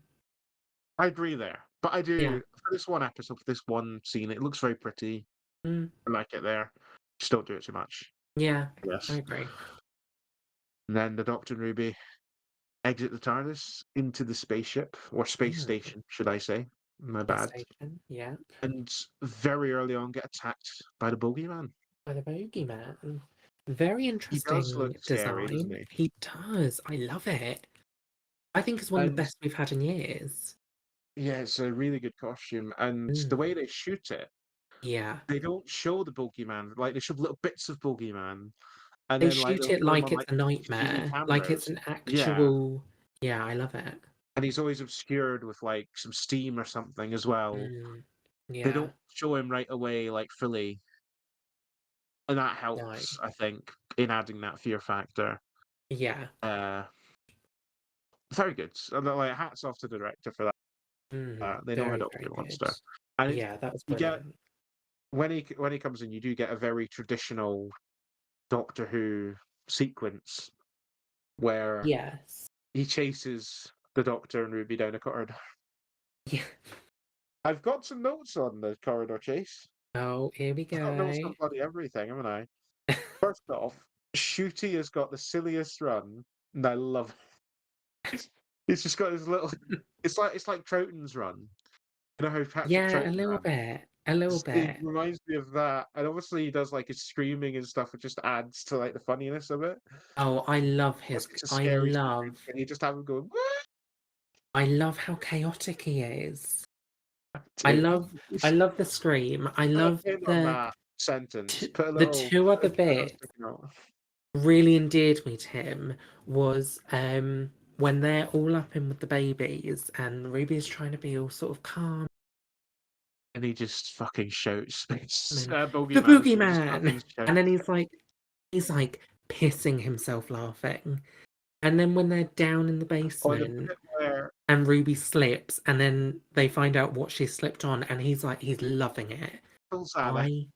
I agree there, but I Yeah. do for this one episode, for this one scene, it looks very pretty. Mm, I like it there. Just don't do it too much. yeah, I Yes. agree. And then the Doctor and Ruby exit the TARDIS into the spaceship or space Mm, station, should I say? My space bad. station, yeah. And very early on, get attacked by the bogeyman. By the bogeyman. Very He does interesting look scary, doesn't design. he? He does. I love it. I think it's one of the And best we've had in years. yeah, it's a really good costume. And the Mm, way they shoot it, yeah. they don't show the bogeyman. Like they show little bits of bogeyman, and They then like shoot they'll it show him like on it's like a CCTV nightmare, like it's cameras. an Yeah, actual. Yeah, I love it. and he's always obscured with like some steam or something as well. Mm, They yeah, don't show him right away, like fully, and that no, helps, I think, in adding that fear factor. yeah, Uh, very good. And like, hats off to the director for that. They know how very, to open very a good. monster, and Yeah, that was you get brilliant. when he comes in, you do get a very traditional Doctor Who sequence where Yes. he chases the Doctor and Ruby down a corridor. Yeah. I've got some notes on the corridor chase. Oh, here we I've got notes on go. bloody everything, haven't I? First off, Shooty has got the silliest run, and I love it. He's just got his little. It's like Troughton's run. You know how Patrick Yeah, a Troughton little runs? bit, a little It bit. reminds me of that, and obviously he does like his screaming and stuff. It just adds to like the funniness of it. Oh, I love Plus, his. it's a scary scream, and you just have him going. I love how chaotic he is. I Dude, love, I love the scream. I put a love pin on that sentence. Put a the little. two other Put a bits sticky note. really endeared me to him was when they're all up in with the babies and Ruby's trying to be all sort of calm and he just fucking shouts space. And then, the Bogeyman, so he just boogeyman! fucking And then shouts. he's like pissing himself laughing. And then when they're down in the Or the basement bit where and Ruby slips, and then they find out what she slipped on, and he's loving it. pulls out I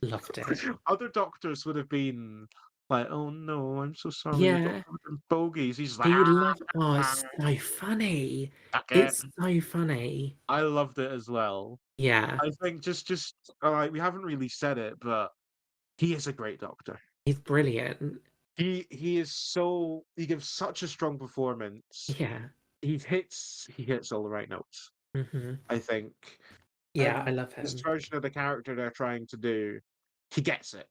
loved it. other doctors would have been like, "Oh no, I'm so sorry, Yeah, Doctor Bogies." He's like, he would "Ah, love. Oh, ah, it's so funny. jacket." It's so funny. I loved it as well. Yeah, I think just like we haven't really said it, but he is a great doctor. he's brilliant. He is so he gives such a strong performance. Yeah. He hits all the right notes, Hmm. I think. Yeah, I And love this him. version of the character they're trying to do, he gets it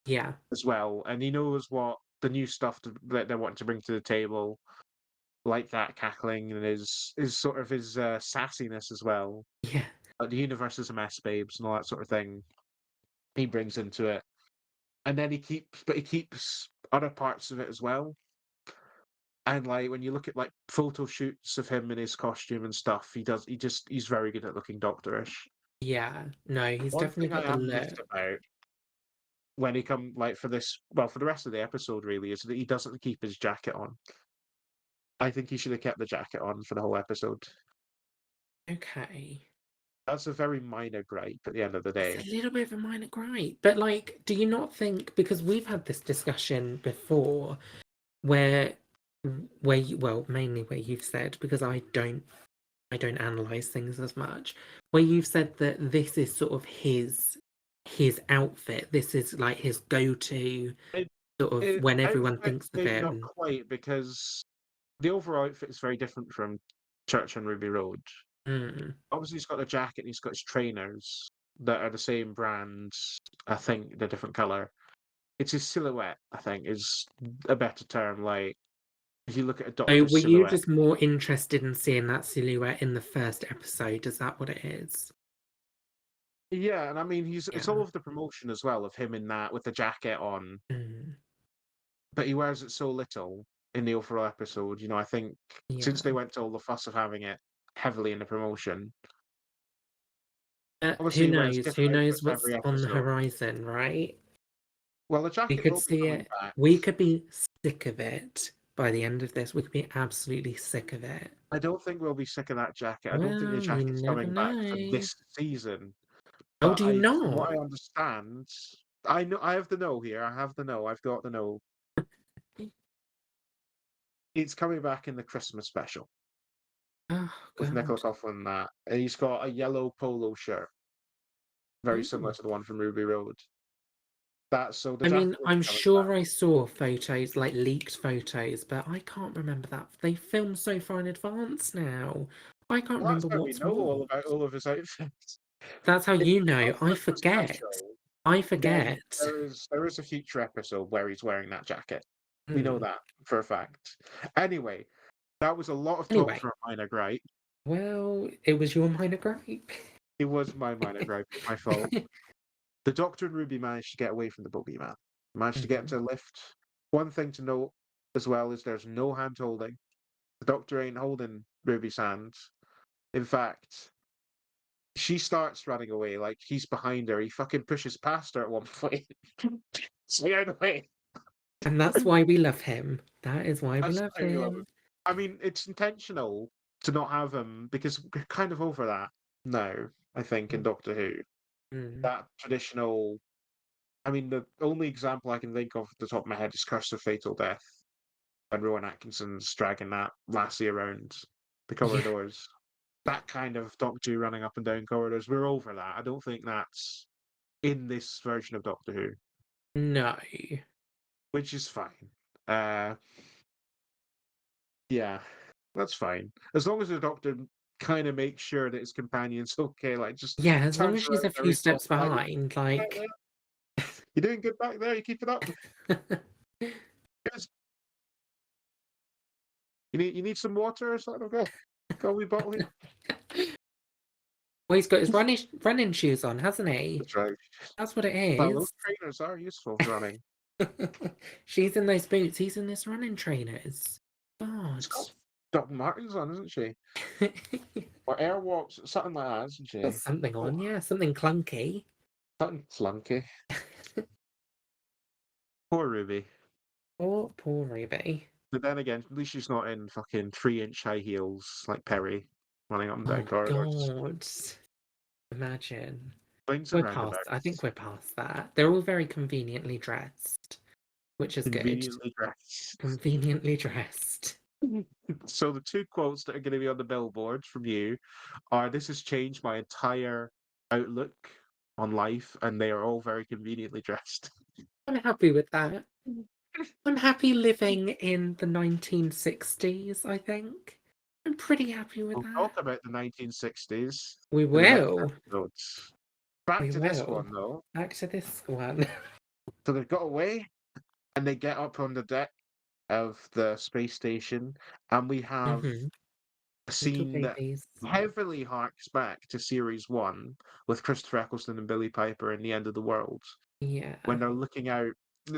Yeah, as well, and he knows what the new stuff that they're wanting to bring to the table, like that cackling and his sort of his sassiness as well. yeah, Like the universe is a mess, babes, and all that sort of thing. He brings into it, and then he keeps other parts of it as well. And like when you look at like photo shoots of him in his costume and stuff, he's very good at looking doctorish. yeah. No, he's One definitely thing I got the am missed look. about when he come like for this well, for the rest of the episode really, is that he doesn't keep his jacket on. I think he should have kept the jacket on for the whole episode. Okay. That's a very minor gripe at the end of the It's day. a little bit of a minor gripe, but like, do you not think, because we've had this discussion before where well, mainly where you've said, because I don't analyze things as much, where you've said that this is sort of his outfit. This is like his go-to It, sort of when everyone outfit, thinks of maybe not him. quite, because the overall outfit is very different from Church on Ruby Road. Mm. Obviously, he's got a jacket and he's got his trainers that are the same brand. I think they're different color. It's his silhouette, I think, is a better term. Like, if you look at a So doctor's were you silhouette, just more interested in seeing that silhouette in the first episode? Is that what it is? yeah, and I mean, it's all Yeah. of the promotion as well of him in that with the jacket on, Mm. but he wears it so little in the overall episode. I think since Yeah. they went to all the fuss of having it heavily in the promotion, obviously Who he wears knows? Who different knows outfits for what's every on the episode. horizon, right? Well, the We jacket could will be see coming it. back. We could be sick of it by the end of this. We could be absolutely sick of it. I don't think we'll be sick of that jacket. I don't think the Well, you jacket's never coming back for know. this season. Oh, But do you from not? what I understand, I know I have the know here. I have the know. I've got the know. It's coming back in the Christmas special Oh with Nicola God. Coughlan and that. And he's got a yellow polo shirt, very similar Ooh. to the one from Ruby Road. So the I mean, jacket will be I'm coming sure back. I saw photos, like leaked photos, but I can't remember that. They film so far in advance now. I can't Well, that's remember how we what's know what. all about all of his outfits. That's how If you he know. does I Christmas forget. special, I then forget. there is a future episode where he's wearing that jacket. We know Hmm. that for a fact. Anyway, that was a lot of talk Anyway, for a minor gripe. well, it was your minor gripe. It was my minor gripe. It's my fault. The Doctor and Ruby managed to get away from the bogeyman. Managed to get Mhm. into a lift. One thing to note as well is there's no hand holding. The Doctor ain't holding Ruby's hand. In fact, she starts running away like he's behind her. He fucking pushes past her at one point. Stay out of the way. And that's why we love him. That is why we That's love how we love him. him. I mean, it's intentional to not have him because we're kind of over that now, I think, in Doctor Who. Mm. That traditional I mean, the only example I can think of at the top of my head is Curse of Fatal Death, when Rowan Atkinson's dragging that lassie around the Yeah. corridors. That kind of Doctor Who running up and down corridors, we're over that. I don't think that's in this version of Doctor Who, No. which is fine. Uh, yeah, that's fine. As long as the Doctor kind of makes sure that his companion's okay, like just Yeah, as long turns as she's around a few every so steps often, like, behind, "Right like. there, you doing good back there? You keep it up? Yes. You need some water or something? Got a wee bottle here? Well, he's got his running shoes on, hasn't he? That's right. That's what it Well, those is. trainers are useful for running. She's in those boots. He's in his running trainers. He's God. got Doc Martens on, isn't she? Or Airwalks, something like that, isn't Got she? something Oh, on, yeah, something clunky. something flunky. Poor Ruby. Poor Ruby. But then again, at least she's not in fucking 3-inch high heels like Perry running up and down Oh corridors. God. Imagine. Swings and We're past, I think roundabouts. we're past that. They're all very conveniently dressed, which is good. Conveniently dressed. Conveniently dressed. So the two quotes that are going to be on the billboards from you are, "This has changed my entire outlook on life," and they are all very conveniently dressed. I'm happy with that. I'm happy living in the 1960s, I think. I'm pretty happy with We'll that. talk about the 1960s We in the next will. episodes. Back We to this will. one though. Back to this one. So they've got away and they get up on the deck of the space station, and we have hmm a Little scene that babies. heavily harks back to series one with Christopher Eccleston and Billy Piper in The End of the World Yeah. when they're looking out.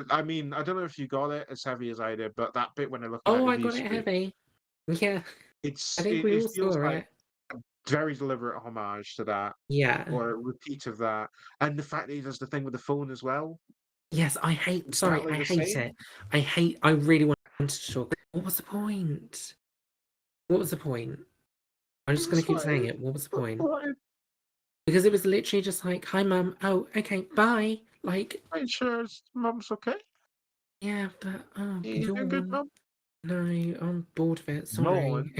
I mean, I don't know if you got it as heavy as I did, but that bit when they're looking out Oh, the I view got it screen, heavy. Yeah. I think we it all feels saw like it. very deliberate homage to that Yeah. or a repeat of that, and the fact that he does the thing with the phone as well, Yes, I hate, sorry, exactly I the hate same. it. I really wanted to talk. What was the point? What was the point? I'm just gonna It's keep saying fine. it. What was the point? Fine. Because it was literally just like, hi, mum. Oh, okay, bye. Like, Fine, sure, Mum's okay. yeah, but You doing good, yawn. Mum? No, I'm bored of it. Sorry. Moan.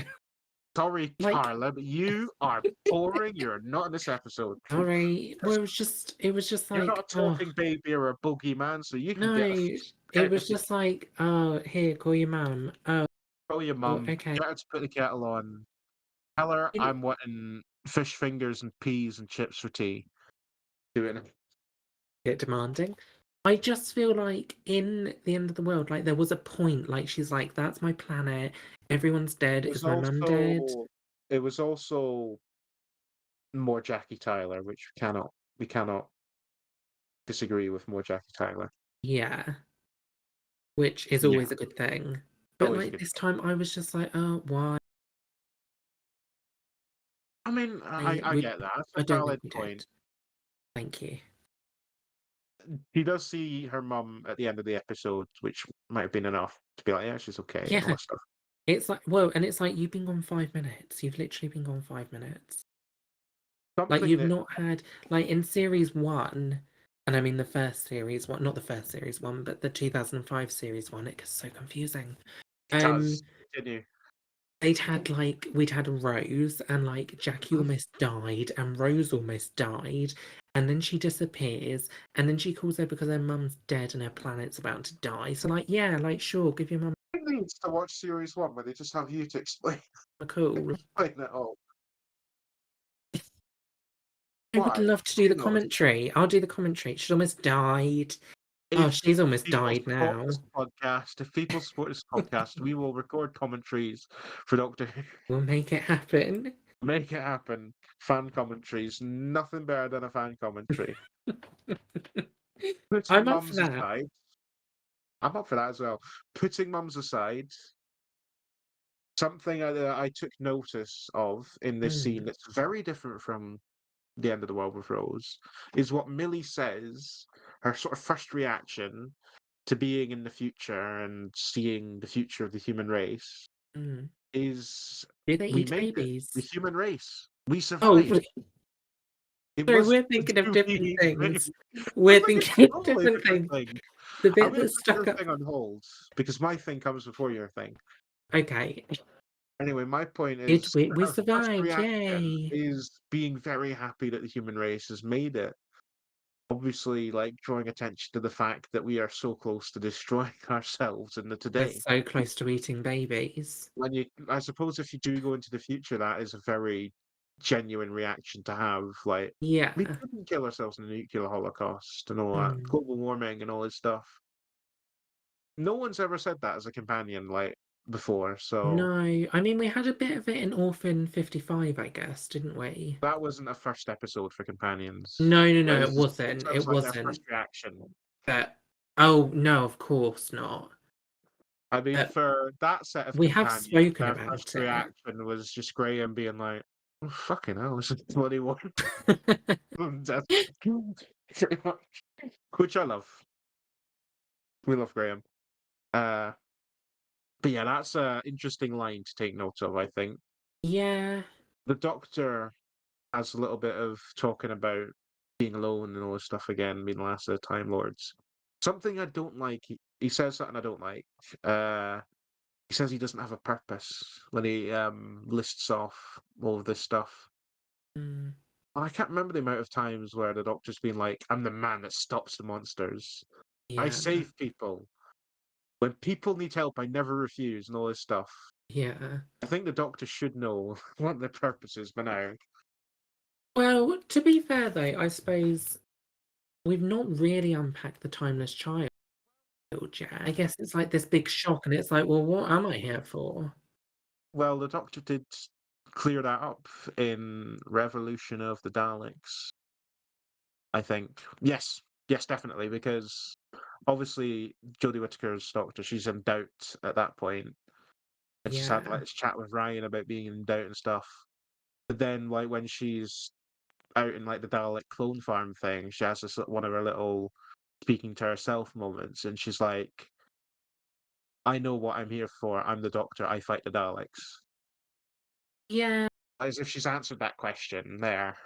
Sorry, Like, Carla, but you are boring. You're not in this episode. sorry. Well, it was just You're not like, a oh talking baby or a boogeyman, so you can no, get it out was of the just like, oh, here, call your mum. Oh, call your mum, okay. get her to put the kettle on. Tell her In I'm wanting fish fingers and peas and chips for tea. Do it. bit demanding. I just feel like in the end of the world, like there was a point, like she's like, that's my planet. Everyone's dead. It was Is my mum dead? also it was also more Jackie Tyler, which we cannot disagree with more Jackie Tyler. Yeah, which is Yeah, always a good thing. But always a like good this thing. time, I was just like, oh, why? I mean, I We, get that. That's a I don't think valid we did. point. Thank you. He does see her mum at the end of the episode, which might have been enough to be like, yeah, she's okay and all Yeah, that stuff. it's like, well, and it's like you've been gone 5 minutes. You've literally been gone 5 minutes. Like Something you've that not had like in series one, and I mean the first series one, not the first series one, but the 2005 series one. It gets so confusing. Um, does continue. we'd had Rose, and like Jackie Mhm. almost died, and Rose almost died, and then she disappears, and then she calls her because her mum's dead and her planet's about to die. So like, yeah, like sure, give your mum Who needs to watch series one where they just have you to explain a call. explain it all? I would Why? love to do the You know, commentary. I'll do the commentary. She almost died. Oh, if she's almost people died support now. this podcast, if people support this podcast, we will record commentaries for Doctor Who. We'll make it happen. Make it happen. Fan commentaries. Nothing better than a fan commentary. Putting I'm up for mums that. aside, I'm up for that as well. Putting mums aside, something I took notice of in this scene Mm, that's very different from the end of the world with Rose is what Millie says, her sort of first reaction to being in the future and seeing the future of the human race mm. is Do they we eat made it. The babies? human race. We Oh, survived. It sorry, was we're thinking of to different be things. we're We're thinking thinking of totally different different things. thing. The I'm bit gonna that put your stuck up. thing on hold because my thing comes before your thing. Okay. Anyway, my point Did is we her first survived? reaction Yay. is being very happy that the human race has made it. Obviously, like drawing attention to the fact that we are so close to destroying ourselves in the We're today. so close to eating babies. When you, I suppose, if you do go into the future, that is a very genuine reaction to have. Like, we Yeah. couldn't kill ourselves in a nuclear holocaust and all that, Mm. global warming and all this stuff. No one's ever said that as a companion, like before. So No, I mean we had a bit of it in Orphan 55, I guess, didn't we? that wasn't a first episode for companions. No, no, no, it Whereas in wasn't. terms It of like their first wasn't. reaction, But oh no, of course not. I mean, But for that set of we have companions, spoken their first about it. reaction was just Graham being like, "Oh, fucking hell, this is 21." That's pretty much, which I love. We love Graham. Uh, but yeah, that's a interesting line to take note of, I think. Yeah. The Doctor has a little bit of talking about being alone and all this stuff again, being the last of the Time Lords. Something I don't like, he says something I don't like. Uh, he says he doesn't have a purpose when he lists off all of this stuff. Mm, I can't remember the amount of times where the Doctor's been like, I'm the man that stops the monsters. I yeah. save people. When people need help, I never refuse, and all this stuff. Yeah. I think the Doctor should know what the purpose is by now. Well, to be fair though, I suppose we've not really unpacked the timeless child yet. I guess it's like this big shock, and it's like, well, what am I here for? Well, the Doctor did clear that up in Revolution of the Daleks, I think. Yes, yes, definitely, because obviously Jodie Whittaker's Doctor, she's in doubt at that point, and she's had Yeah. like this chat with Ryan about being in doubt and stuff. But then, like when she's out in like the Dalek clone farm thing, she has this one of her little speaking to herself moments, and she's like, "I know what I'm here for. I'm the Doctor. I fight the Daleks." Yeah. As if she's answered that question there.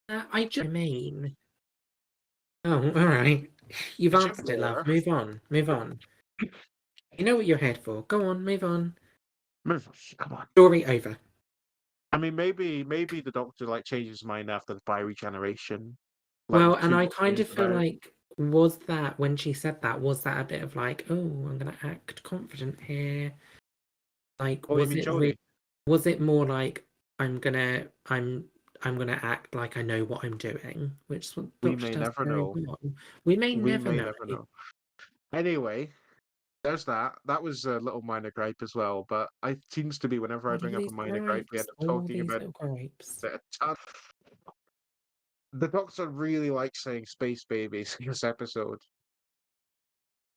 I mean. Oh, all right. You've Is it answered it, love. more? Move on. Move on. You know what you're here for. Go on, move on. Come on. Story over. I mean, maybe the Doctor like changes his mind after the bi-regeneration, like Well, with and too I much kind news of feel about. like was that when she said that, was that a bit of like, oh, I'm gonna act confident here? Like, Oh, you mean Jodie? was it more like I'm gonna act like I know what I'm doing, which is what We Doctor may does never very know. well. We may We never may know. never know. Anyway, there's that. That was a little minor gripe as well, but it seems to be whenever I All bring up a these minor gripe, we gripes, end up all talking these about little gripes. it a ton. The Doctor really likes saying "space babies" in this episode.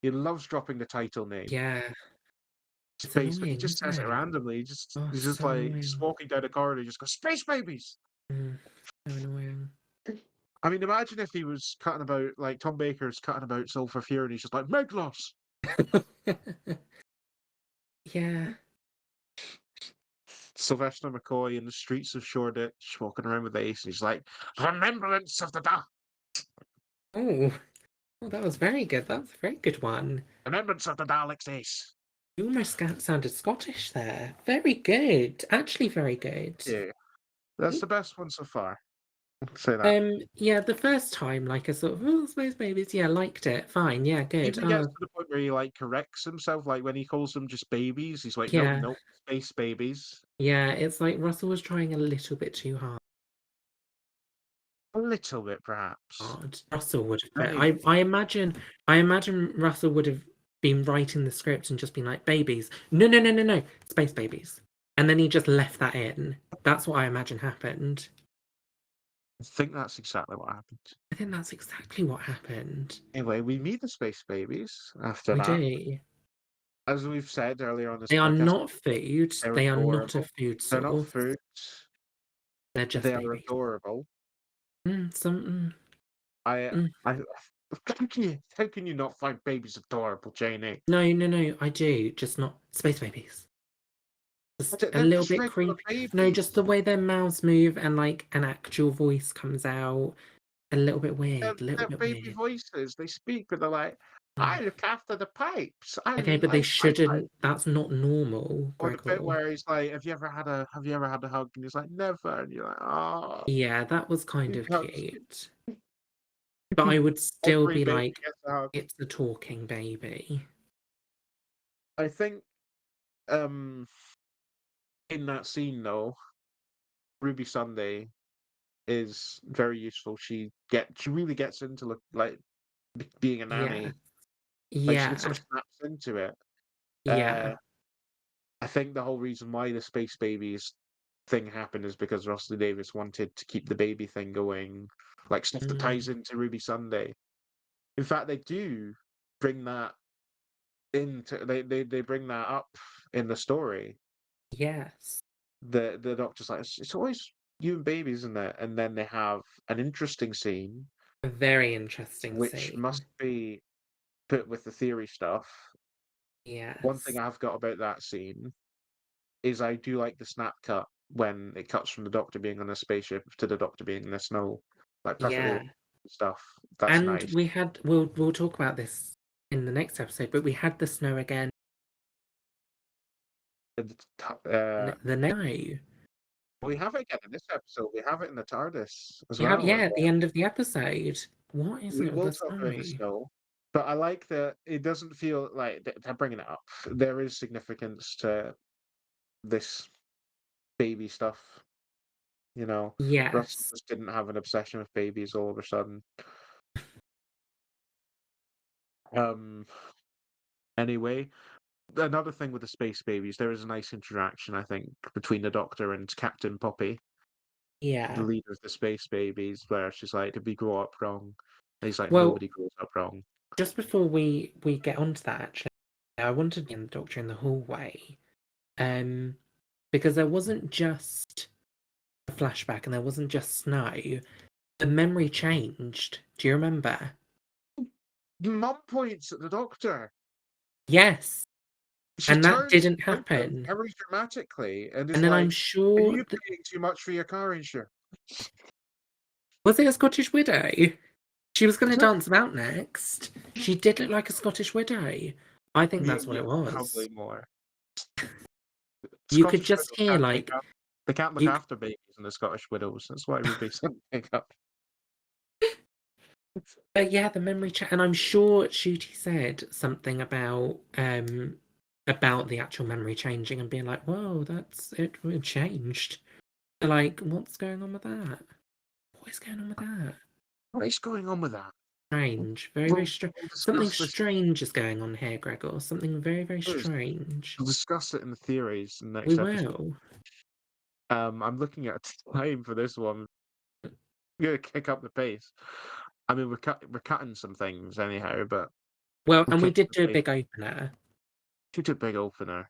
He loves dropping the title name. Yeah, it's Space. He annoying, just isn't says it it? randomly. He just Oh, he's just so like just annoying. walking down the corridor. He just goes "space babies." Mm, so annoying. I mean, imagine if he was cutting about like Tom Baker's cutting about Sulfur Fury, and he's just like Meglos. Yeah. Sylvester McCoy in the streets of Shoreditch, walking around with Ace, and he's like, "Remembrance of the Oh, oh, that was very good. That's a very good one. remembrance of the Daleks, Ace." You almost sounded Scottish there. Very good. Actually, very good. Yeah, that's Mm, the best one so far. I'll say that. Yeah, the first time, like a sort of, oh, Space Babies, yeah, liked it. Fine, yeah, good. Even gets Oh, to the point where he like corrects himself, like when he calls them just babies, he's like, "Nope, yeah, nope, space babies." yeah, it's like Russell was trying a little bit too A little bit, perhaps. hard. Russell would have put, Anyway, I imagine Russell would have been writing the script and just been like, babies. No, no, no, no, no, Space Babies. And then he just left that in. That's what I imagine happened. I think that's exactly what happened. I think that's exactly what happened. Anyway, we meet the space babies after We that. do. As we've said earlier on this They are podcast, not food. they're They are not a adorable. food They're not source. food. They're just They are babies. adorable. I, Mm. I, how can you not find babies adorable, Janie? No, no, no. I do. Just not space babies. Just a They're little just bit regular creepy. No, just babies. the way their mouths move and like an actual voice comes out. A little bit weird. A little They're bit baby weird. voices. They speak, but they're like, Mm. "I look after the pipes. Okay, but they I." shouldn't. That's not normal, Or the bit Gregor. where he's like, Have you ever had a hug?" And he's like, "Never." And you're like, "Oh, Yeah, that was kind he of hugs cute. But I would still every be baby like, gets a hug." it's a talking baby. I think um in that scene though, Ruby Sunday is very useful. She really gets into like being a Yeah. nanny. Like she Yeah. sort of snaps into it. Yeah. Uh, I think the whole reason why the Space Babies thing happened is because Russell Davis wanted to keep the baby thing going, like stuff that ties Mm. into Ruby Sunday. In fact, they do bring that into they bring that up in the story. Yes. The doctor's like, it's always you and baby, isn't it? And then they have an interesting scene, A very interesting which scene. must be put with the theory stuff. One thing Yes. I've got about that scene is I do like the snap cut when it cuts from the Doctor being on a spaceship to the Doctor being in the snow, like perfectly Yeah. lit stuff. That's And nice. we'll talk about this in the next episode, but we had the snow again And the no. we have it again in this episode. We have it in the TARDIS as We have, well. yeah, at the end of the episode. What is We it with will the talk about the snow? snow, but I like that it doesn't feel like they're bringing it up. There is significance to this baby stuff, you know. Russell Yes. just didn't have an obsession with babies all of a sudden. Um, anyway, another thing with the space babies, there is a nice interaction, I think, between the Doctor and Captain Poppy, the Yeah. leader of the space babies, where she's like, "Did we grow up wrong?" And he's like, Well, "Nobody grows up wrong." just before we get onto that, actually, I wanted to be in the Doctor in the hallway. Um, because there wasn't just a flashback and there wasn't just snow. The memory changed. Do you remember? Mum points at the Doctor. Yes. She And that turns didn't around him happen. very dramatically and And is then I'm like, "Are sure you paying too much for your car insurance?" was it a Scottish widow? She was going Is to it? dance about next. She did look like a Scottish widow. I think Yeah, that's what yeah, it was. probably more. You could Scottish just widows hear can't look like after they can't look you. after babies and the Scottish widows. That's why we based on makeup. But yeah, the memory chat, and I'm sure Shooty said something about the actual memory changing and being like, "Whoa, that's it. It changed." Like, what's going on with that? What is going on with that? What is going on with that? Strange. Very, very We'll, strange. we'll Something discuss this. strange is going on here, Gregor. Something very, very strange. We'll discuss it in the theories in the We next episode. will. I'm looking at time for this one. We're gonna kick up the pace. I mean, we're cutting some things anyhow, but Well, we'll and we kick did the do a pace. big opener. Shoot a big opener.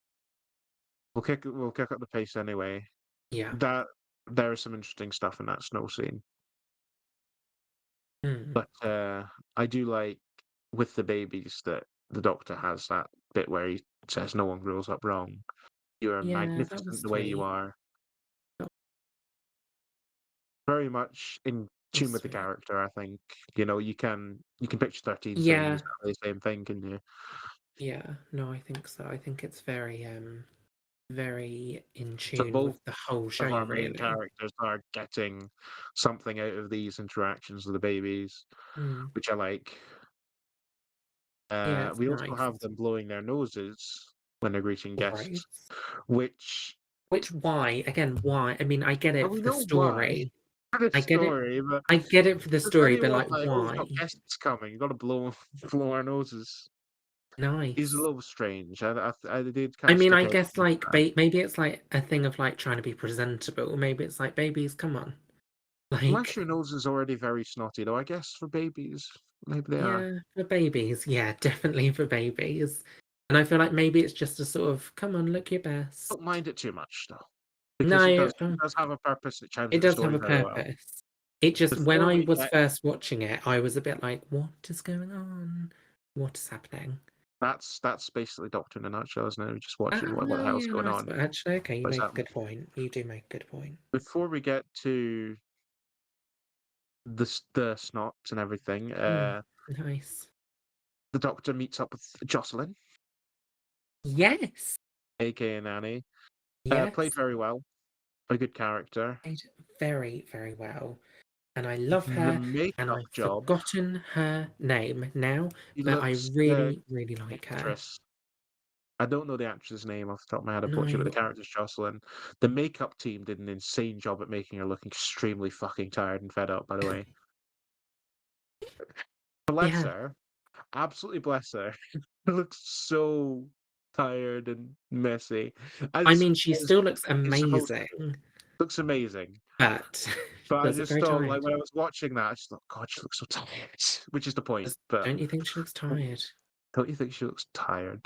We'll kick up the pace anyway. Yeah. That there is some interesting stuff in that snow scene. Mm. But I do like with the babies that the Doctor has that bit where he says no one grows up wrong. You're Yeah, that was magnificent the way you sweet. are. That Very much in was tune with the sweet. character, I think. You can picture 13 saying Yeah. exactly the same thing, can you? Yeah. No, I think so. I think it's very in So tune both with the whole show, of our main really. characters are getting something out of these interactions with the babies, Mm. which I like. Yeah, it's We also nice. have them blowing their noses when they're greeting Right. guests, which Which why? Again, why? I mean, I get well, it we for the know why story. for the I get it. story, but I get it for the there's story, but anyone like, like, "Oh, we've got why? guests coming, you gotta blow blow our noses." Is a Nice. little strange. I did I kinda mean, stick I out guess for like that. maybe it's like a thing of like trying to be presentable. Maybe it's like babies, come on, Unless like your nose is already very snotty, though, I guess for babies, maybe they are. yeah, for babies, yeah, definitely for babies. And I feel like maybe it's just a sort of come on, look your best. Don't mind it too much, though, because it No, does it does have a purpose, it chimes it with the does have story a very well. purpose. It just when Before I we was get first watching it, I was a bit like, what is going on? What is happening? that's basically Doctor in a nutshell, isn't it? We're just watching Oh what no, the hell's yeah, going nice. on, But actually, okay, you what's make a happening. good point. You do make a good point. Before we get to the snots and everything, Mm, nice. the Doctor meets up with Jocelyn, Yes, aka Nanny. Played yes. very well, a good character. Played very, very well. And I love The her, and makeup I've job, forgotten her name now, she but I looks the really, really like her. actress. I don't know the actress's name off the top of my head, unfortunately, but No, the character's Jocelyn. The makeup team did an insane job at making her look extremely fucking tired and fed up, by the way. Bless yeah. her. Absolutely bless her. She looks so tired and messy. I As mean, she as still looks is supposed to. amazing, Looks amazing. but But she I does look just very thought, like, tired. when I was watching that, I just thought, God, she looks so tired. Which is the point. But Don't you think she looks tired? Don't you think she looks tired?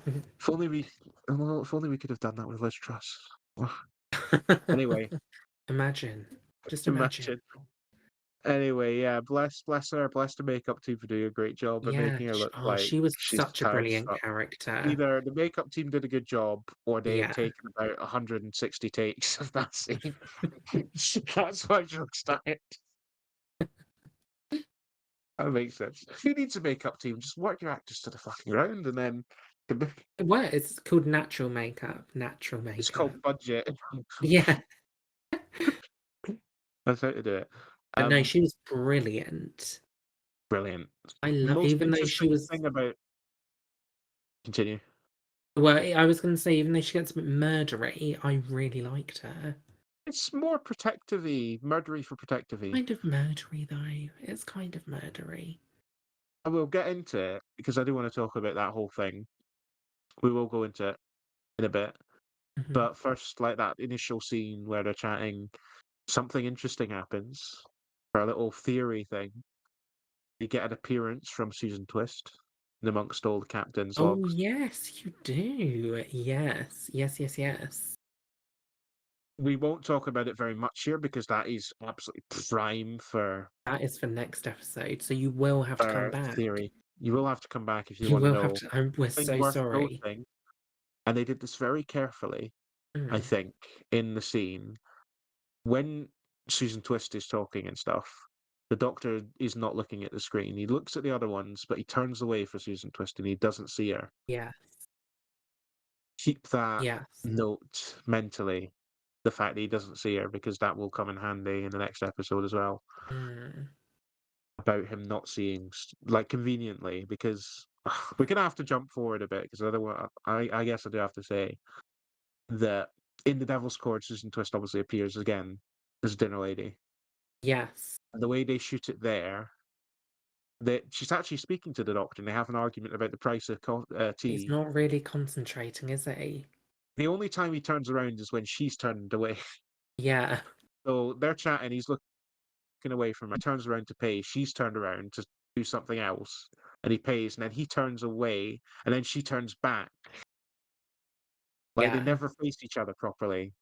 If only we could have done that with Liz Truss. Ugh. Anyway, Imagine. Just imagine. imagine. Anyway, yeah, bless her, bless the makeup team for doing a great job at Yeah. making her look like She was she's such a tired as brilliant fuck. character. Either the makeup team did a good job, or they had Yeah. taken about 160 takes of that scene. That's why she looks tired. That makes sense. Who needs a makeup team? Just work your actors to the fucking ground, and then What? It's called natural makeup. Natural it's makeup. called budget. Yeah. That's how to do it. But no, Um, she was brilliant. Brilliant. I love, Most even though she interesting was, thing about continue. well, I was going to say, even though she gets a bit murdery, I really liked her. It's more protective-y, murdery for protective-y. Kind of murdery, though. It's kind of murdery. I will get into it because I do want to talk about that whole thing. We will go into it in a bit. Mhm. But first, like that initial scene where they're chatting, something interesting happens for a little theory thing. You get an appearance from Susan Twist in amongst all the captain's Oh, logs. yes, you do. Yes. Yes, yes, yes. We won't talk about it very much here because that is absolutely prime That is for next episode, so you will have to come for back. theory. You will have to come back if you You want to will have know. to. We're Something so worth sorry. noting, and they did this very carefully, I Mm, think, in the scene. When Susan Twist is talking and stuff, the Doctor is not looking at the screen. He looks at the other ones, but he turns away for Susan Twist and he doesn't see her. yeah. Keep that Yes. note mentally, the fact that he doesn't see her, because that will come in handy in the next episode as well. Mm, About him not seeing, like, conveniently, because we're gonna have to jump forward a bit because I don't want. I guess I do have to say that in the Devil's Court, Susan Twist obviously appears again as Dinner Lady, yes. and the way they shoot it there, that she's actually speaking to the Doctor, and they have an argument about the price of He's tea. not really concentrating, is he? The only time he turns around is when she's turned away. Yeah. So they're chatting, he's looking away from her, turns around to pay, she's turned around to do something else, and he pays, and then he turns away, and then she turns back. Like they Yeah. never face each other properly,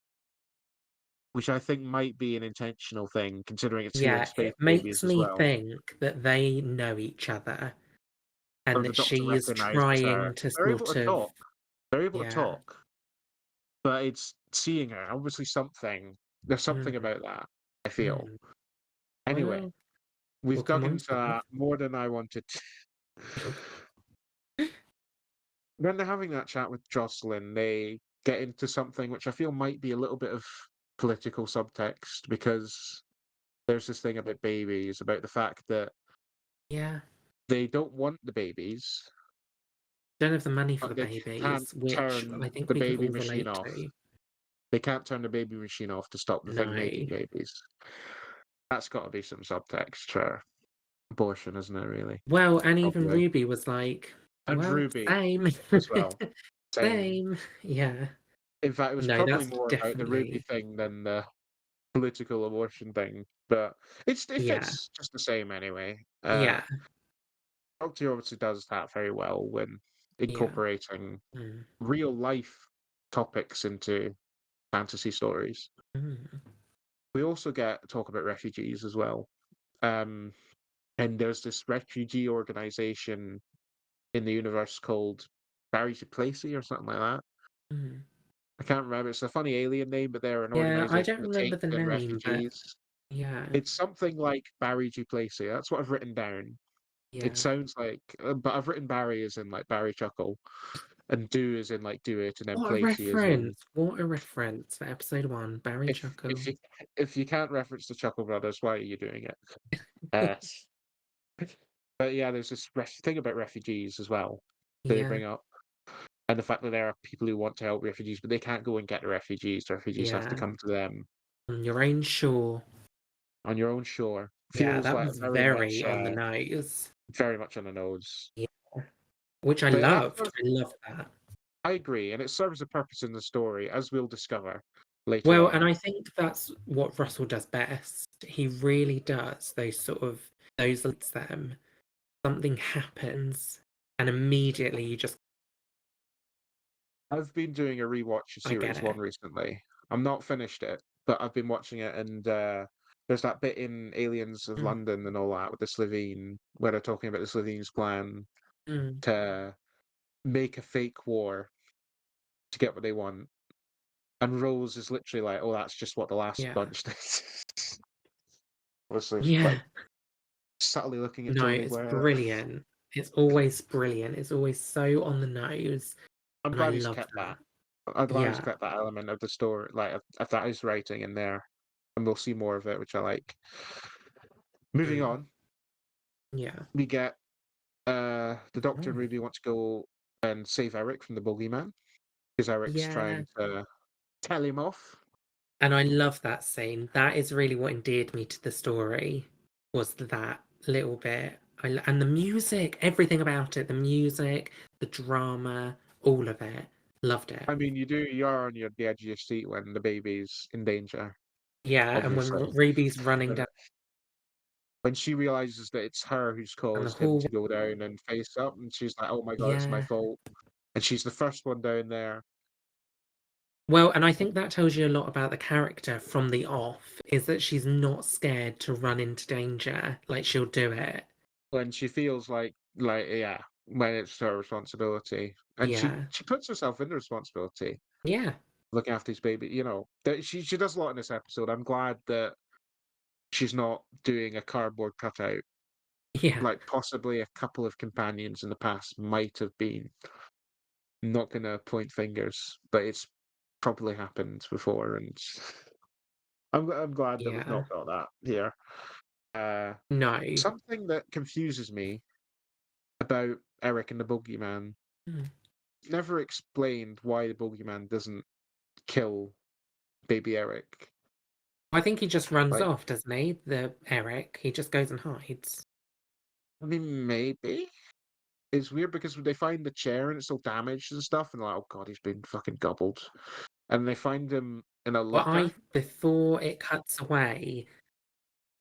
which I think might be an intentional thing, considering it's fear and Yeah. space It babies makes as me well. think that they know each other Or and the that Doctor she is recognizes her. trying to They're able sort to of, talk. They're able to yeah. talk, but it's seeing her. Obviously, something. There's something Mm, about that. I feel. mm. Anyway, Well, we'll we've come dug on into to that. that more than I wanted. When they're having that chat with Jocelyn, they get into something which I feel might be a little bit of political subtext because there's this thing about babies, about the fact that Yeah. they don't want the babies, Don't have the money for the but they can't babies, which turn I think the we can baby all machine relate off. to. They can't turn the baby machine off to stop the thing No. making babies. That's got to be some subtext for abortion, isn't it, really? Well, and even Probably. Ruby was like, And well, Ruby same. as well. Same. Same. Yeah. In fact, it was No, probably that's more about the Ruby definitely, thing than the political abortion thing, but it yeah. fits just the same anyway. Yeah. Doctor obviously does that very well when Yeah. incorporating Mm, real life topics into fantasy stories. mm, We also get talk about refugees as well. Um, and there's this refugee organization in the universe called Barry Duplessis or something like that. mm. I can't remember. It's a funny alien name, but they're an Yeah, I organization don't that remember takes the in name, but refugees. yeah. It's something like Barry Duplessis. That's what I've written down. It Yeah. sounds like, but I've written Barry as in like Barry Chuckle, and do as in like do it, and then What a Placey as in reference. What a reference for episode 1. Barry if Chuckle. if you if you can't reference the Chuckle Brothers, why are you doing it? Uh, but yeah, there's this thing about refugees as well that they Yeah. bring up, and the fact that there are people who want to help refugees, but they can't go and get the refugees. The refugees have to Yeah. come to them On your own shore. on your own shore. Yeah, Feels that like was very on the nose. very much on the nose. Yeah. Which I But loved. I loved that. I agree, and it serves a purpose in the story, as we'll discover later Well, and on. I think that's what Russell does best. He really does those sort of those leads them. Something happens, and immediately you just I've been doing a rewatch of I get series one it. recently. I'm not finished it, but I've been watching it, and there's that bit in Aliens of Mm, London and all that with the Slovene, where they're talking about the Slovenes' plan mm, to make a fake war to get what they want. And Rose is literally like, "Oh, that's just what the last yeah. bunch did." Obviously, like Yeah. subtly looking at No, Tony it's Blair. brilliant. It's always brilliant. It's always so on the nose, I'm and I glad he's love kept that. that. I'm glad he's Yeah. kept that element of the story, like of that his writing in there, and we'll see more of it, which I like. Moving Mm, on, yeah. we get the Doctor and Oh, Ruby want to go and save Eric from the boogeyman because Eric's yeah. trying to tell him off. And I love that scene. That is really what endeared me to the story, was that little bit. And the music, everything about it, the music, the drama, all of it. Loved it. I mean, you are on the edge of your seat when the baby's in danger, Yeah, and when obviously. Ruby's running When down when she realizes that it's her who's the caused him hallway. to go down and face up, and she's like, "Oh my God, it's my Yeah. fault," and she's the first one down there. Well, and I think that tells you a lot about the character from the off, is that she's not scared to run into danger. Like she'll do it. When she feels like yeah, when it's her responsibility, and Yeah. she puts herself in the responsibility Yeah. looking after his baby. You know that she does a lot in this episode. I'm glad that she's not doing a cardboard cutout Yeah. like possibly a couple of companions in the past might have been. Not gonna point fingers, but it's probably happened before, and I'm glad that we've Yeah. not got that here. Uh, No. Something that confuses me about Eric and the Boogeyman, Mm. never explained why the Boogeyman doesn't kill baby Eric. I think he just runs Like, off, doesn't he? The Eric. He just goes and hides. I mean, maybe it's weird because when they find the chair and it's all damaged and stuff, and like, oh god, he's been fucking gobbled. And they find him in a Well, locker. before it cuts away,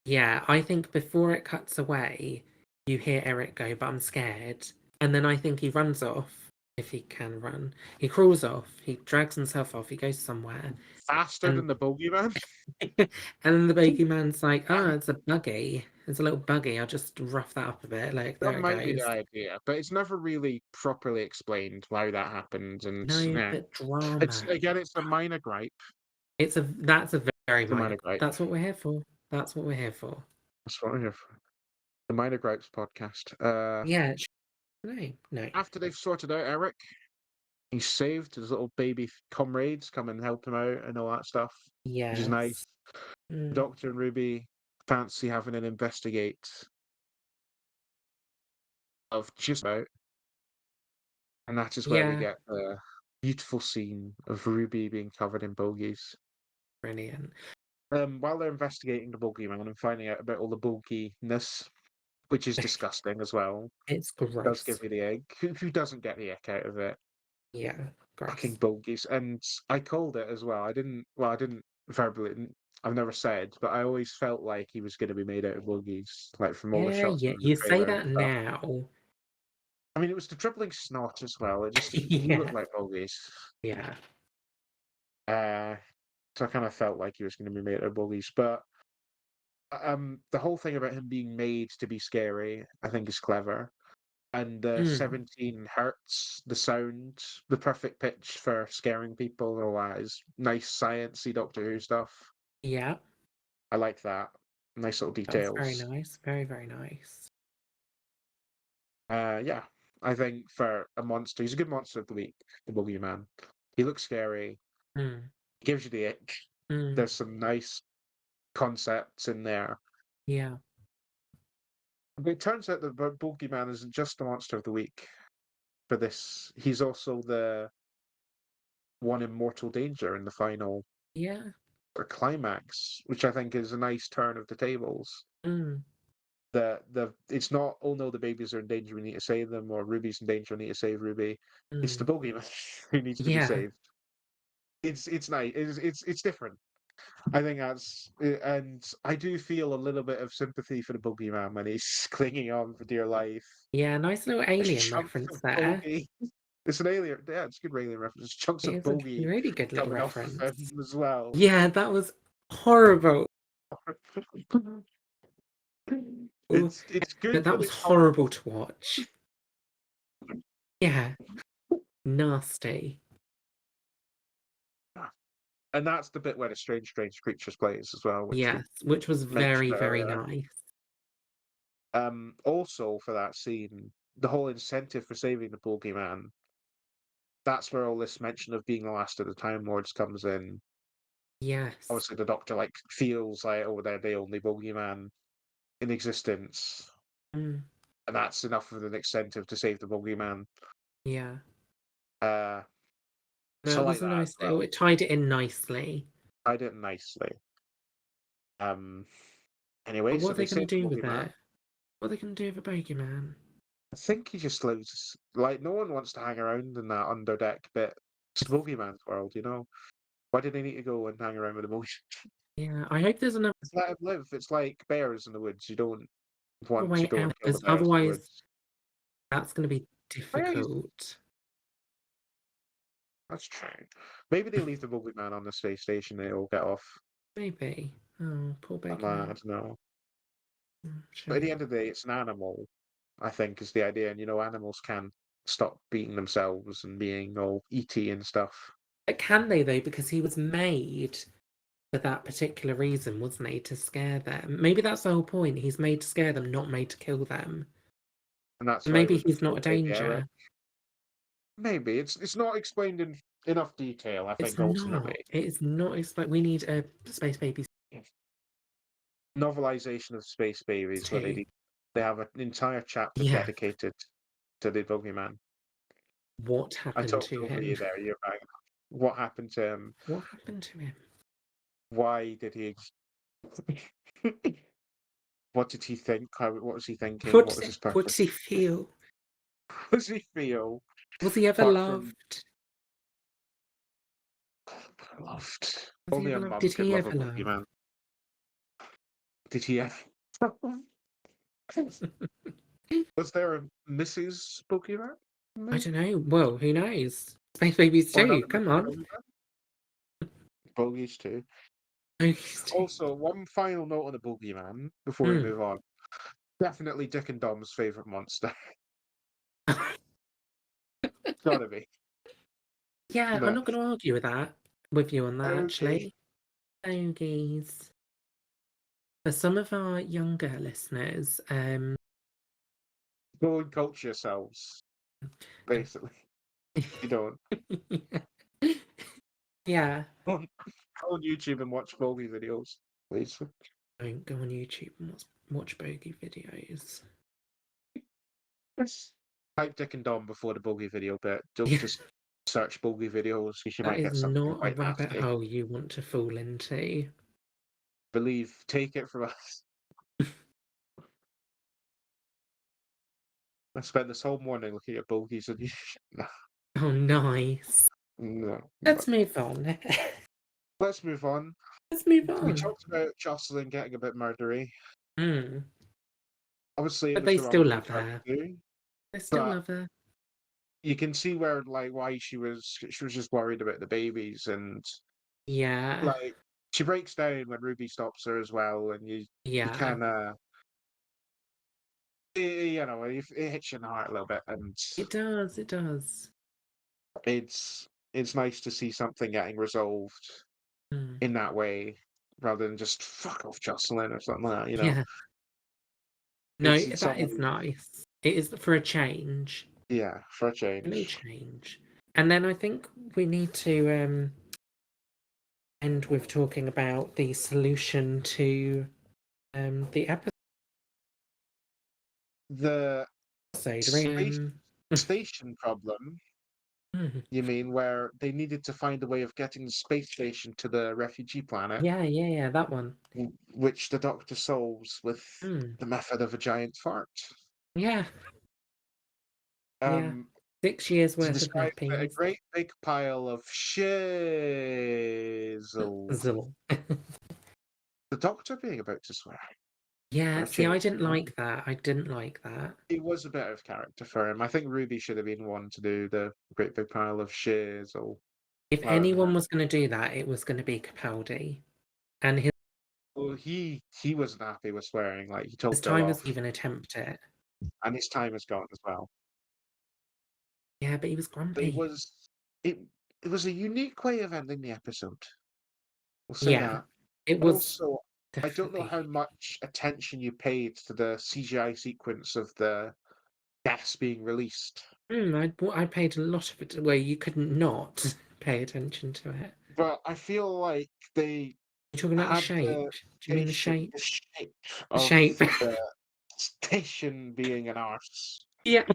yeah, I think before it cuts away, you hear Eric go, but I'm scared. And then I think he runs off, if he can run. He crawls off, he drags himself off, he goes somewhere. Faster And than the Boogeyman. and then the bogeyman's like, oh, it's a buggy. It's a little buggy. I'll just rough that up a bit. Like, That there it might be the goes. idea, but it's never really properly explained why that happened, and No, yeah. but It's drama. again, it's a minor gripe. That's a very It's a minor. minor gripe. That's what we're here for. That's what we're here for. That's what we're here for. The Minor Gripes podcast. Yeah. No, no. After they've sorted out Eric, he's saved. His little baby comrades come and help him out and all that stuff, which is nice. Yes. The Mm, Doctor and Ruby fancy having an investigate of just about, and that is where we yeah. get the beautiful scene of Ruby being covered in bogies. Brilliant. While they're investigating the boogeyman and finding out about all the boginess, which is disgusting as well, It's does gross. give you the egg. Who doesn't get the egg out of it? Yeah. Fucking Gross. bogies. And I called it as well. I didn't verbally, I've never said, but I always felt like he was going to be made out of bogies, like from all the Yeah. shots Yeah. in the You say trailer and that stuff. now. I mean, it was the dribbling snot as well. He looked Yeah. like bogies. Yeah. Uh, so I kind of felt like he was going to be made out of bogies. But the whole thing about him being made to be scary, I think, is clever. And the Mm, 17 hertz, the sound, the perfect pitch for scaring people, all that is nice sciencey Doctor Who stuff. yeah. I like that. Nice little That was very details. nice. Very, very nice. Yeah, I think for a monster, he's a good monster of the week, the Boogeyman. He looks scary. Mm, He gives you the ick. mm, There's some nice concepts in there. yeah. But it turns out that the Boogeyman isn't just the monster of the week for this. He's also the one in mortal danger in the final Yeah. or climax, which I think is a nice turn of the tables. Mm, The it's not, oh no, the babies are in danger, we need to save them, or Ruby's in danger, we need to save Ruby. It's the mm. bogeyman who needs to be Yeah. saved. It's nice. It's different. I think that's, and I do feel a little bit of sympathy for the boogeyman when he's clinging on for dear life. Yeah, nice little There's alien chunks reference of there. bogey. It's an alien. Yeah, it's a good alien reference. There's chunks It of is a bogey really good little coming off reference. of him as well. Yeah, that was horrible. Ooh, It's good, but that but was it's horrible. horrible to watch. Yeah, nasty. And that's the bit where the strange creatures plays as well, which we Yes, which was mentioned very, very earlier. nice. Also for that scene, the whole incentive for saving the bogeyman, that's where all this mention of being the last of the Time Lords comes in. Yes. Obviously, the Doctor like feels like, oh, they're the only bogeyman in existence, Mm, and that's enough of an incentive to save the bogeyman. yeah. Uh, No, so I it like was a that as nice little. well. It tied it in nicely. I did it nicely. Um, But anyway, what so are they they save going to the do with bogeyman. it? What are they going to do with a bogeyman? I think he just lives like no one wants to hang around in that underdeck bit. It's the bogeyman's world, you know. Why do they need to go and hang around with the motion? Yeah, I hope there's another Just let him live. It's like bears in the woods. You don't want to way go out and kill the because bears in the otherwise woods. that's going to be Oh, yeah, difficult. that's true. Maybe they leave the bogeyman on the space station. They all get off. Maybe. Oh, poor I bogeyman. don't know. But at the Shame. end of the day, it's an animal. I think is the idea, and animals can stop being themselves and being all ET and stuff. But can they though? Because he was made for that particular reason, wasn't he? To scare them. Maybe that's the whole point. He's made to scare them, not made to kill them. And that's why Maybe with the he's not full a baby Eric, danger. maybe it's not explained in enough detail. I It's think not. ultimately, It is not. It's like we need a space baby novelization of Space Babies where too. they have an entire chapter Yeah. dedicated to the Boogeyman. What I happened talked to over you him? there. You're right. What happened to him? What happened to him? Why did he? What did he think? What was he thinking? What was his What purpose? did he feel? How does he feel? Was he ever Apart from loved? loved, Was he only ever a loved? mum Did could he love a ever love? Boogeyman. Did he ever? Was there a Mrs. Boogeyman? I Maybe? don't know. Well, who knows? Space babies Or too. another Come Mrs. on. Boogeyman? Bogies too. Bogies too. Also, one final note on the Boogeyman before we Mm. move on. Definitely Dick and Dom's favourite monster. Gotta be. Yeah, I'm No. not going to argue with you on that. Okay. Actually, bogies. For some of our younger listeners, Go and culture yourselves, basically. You don't. yeah, Go on YouTube and watch Bogey videos, please. don't go on YouTube and watch bogey videos. Yes. Type Dick and Dom before the Bogey video bit. Don't Yeah, just search Bogey videos because you that might is get something not a quite rabbit nasty. hole you want to fall into. Take it from us. I spent this whole morning looking at bogeys and no, Oh, nice. no, no. Let's move on. Let's move on. Let's move We on. talked about Jocelyn getting a bit murdery. Mm. Obviously, it But was they the wrong still thing love for her her. to do, They still but love her. you can see where like why she was just worried about the babies and Yeah, like she breaks down when Ruby stops her as well, and you yeah. kind of it hits you in the heart a little bit, and It does. It does. it's nice to see something getting resolved Mm. in that way rather than just fuck off Jocelyn or something like that. Yeah. No, It's that someone is nice. It is for a change. yeah, for a A little change. change. And then I think we need to end with talking about the solution to the The episode. space station problem, Mm. you mean, where they needed to find a way of getting the space station to the refugee planet, Yeah, that one. which the Doctor solves with Mm. the method of a giant fart. Yeah, yeah. Um, 6 years He worth of describes it a nappies. great big pile of shizzle. Zizzle. The Doctor being about to swear for Yeah, a see, I change. didn't like that. I didn't like that. It was a bit out of character for him. I think Ruby should have been one to do the great big pile of shizzle If rather than her. anyone was going to do that, it was going to be Capaldi. And Well, he wasn't happy with swearing. Like he his told Bill time off, was even attempt it. and his time has gone as well. Yeah, but he was But grumpy. it it was a unique way of ending the episode. We'll say Yeah, that. it But was also, I don't know how definitely. much attention you paid to the CGI sequence of the gas being released. I paid a lot of it where you could not pay attention to it. But I feel like they You're talking about the had shape. Do you mean the the shape the of shape? the station being an arse. Yeah.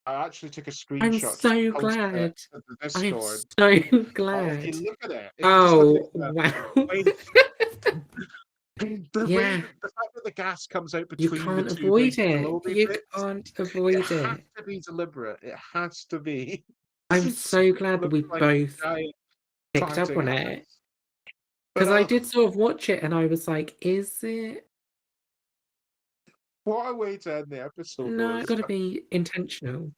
I actually took a I'm screenshot to so post it glad. to the I am Discord. so But if you glad. look at it, if you just look at Oh, the wow. way the way Yeah, that the fact that the gas comes out you between the can't two big avoid it. globy You bits, can't it avoid has it. to be deliberate. It has to be. I'm It so glad that looks we like both a giant picked up farting on it. ass. But Because I did sort of watch it and I was like, is it? what a way to end the episode, though. No, it's Is got to be intentional.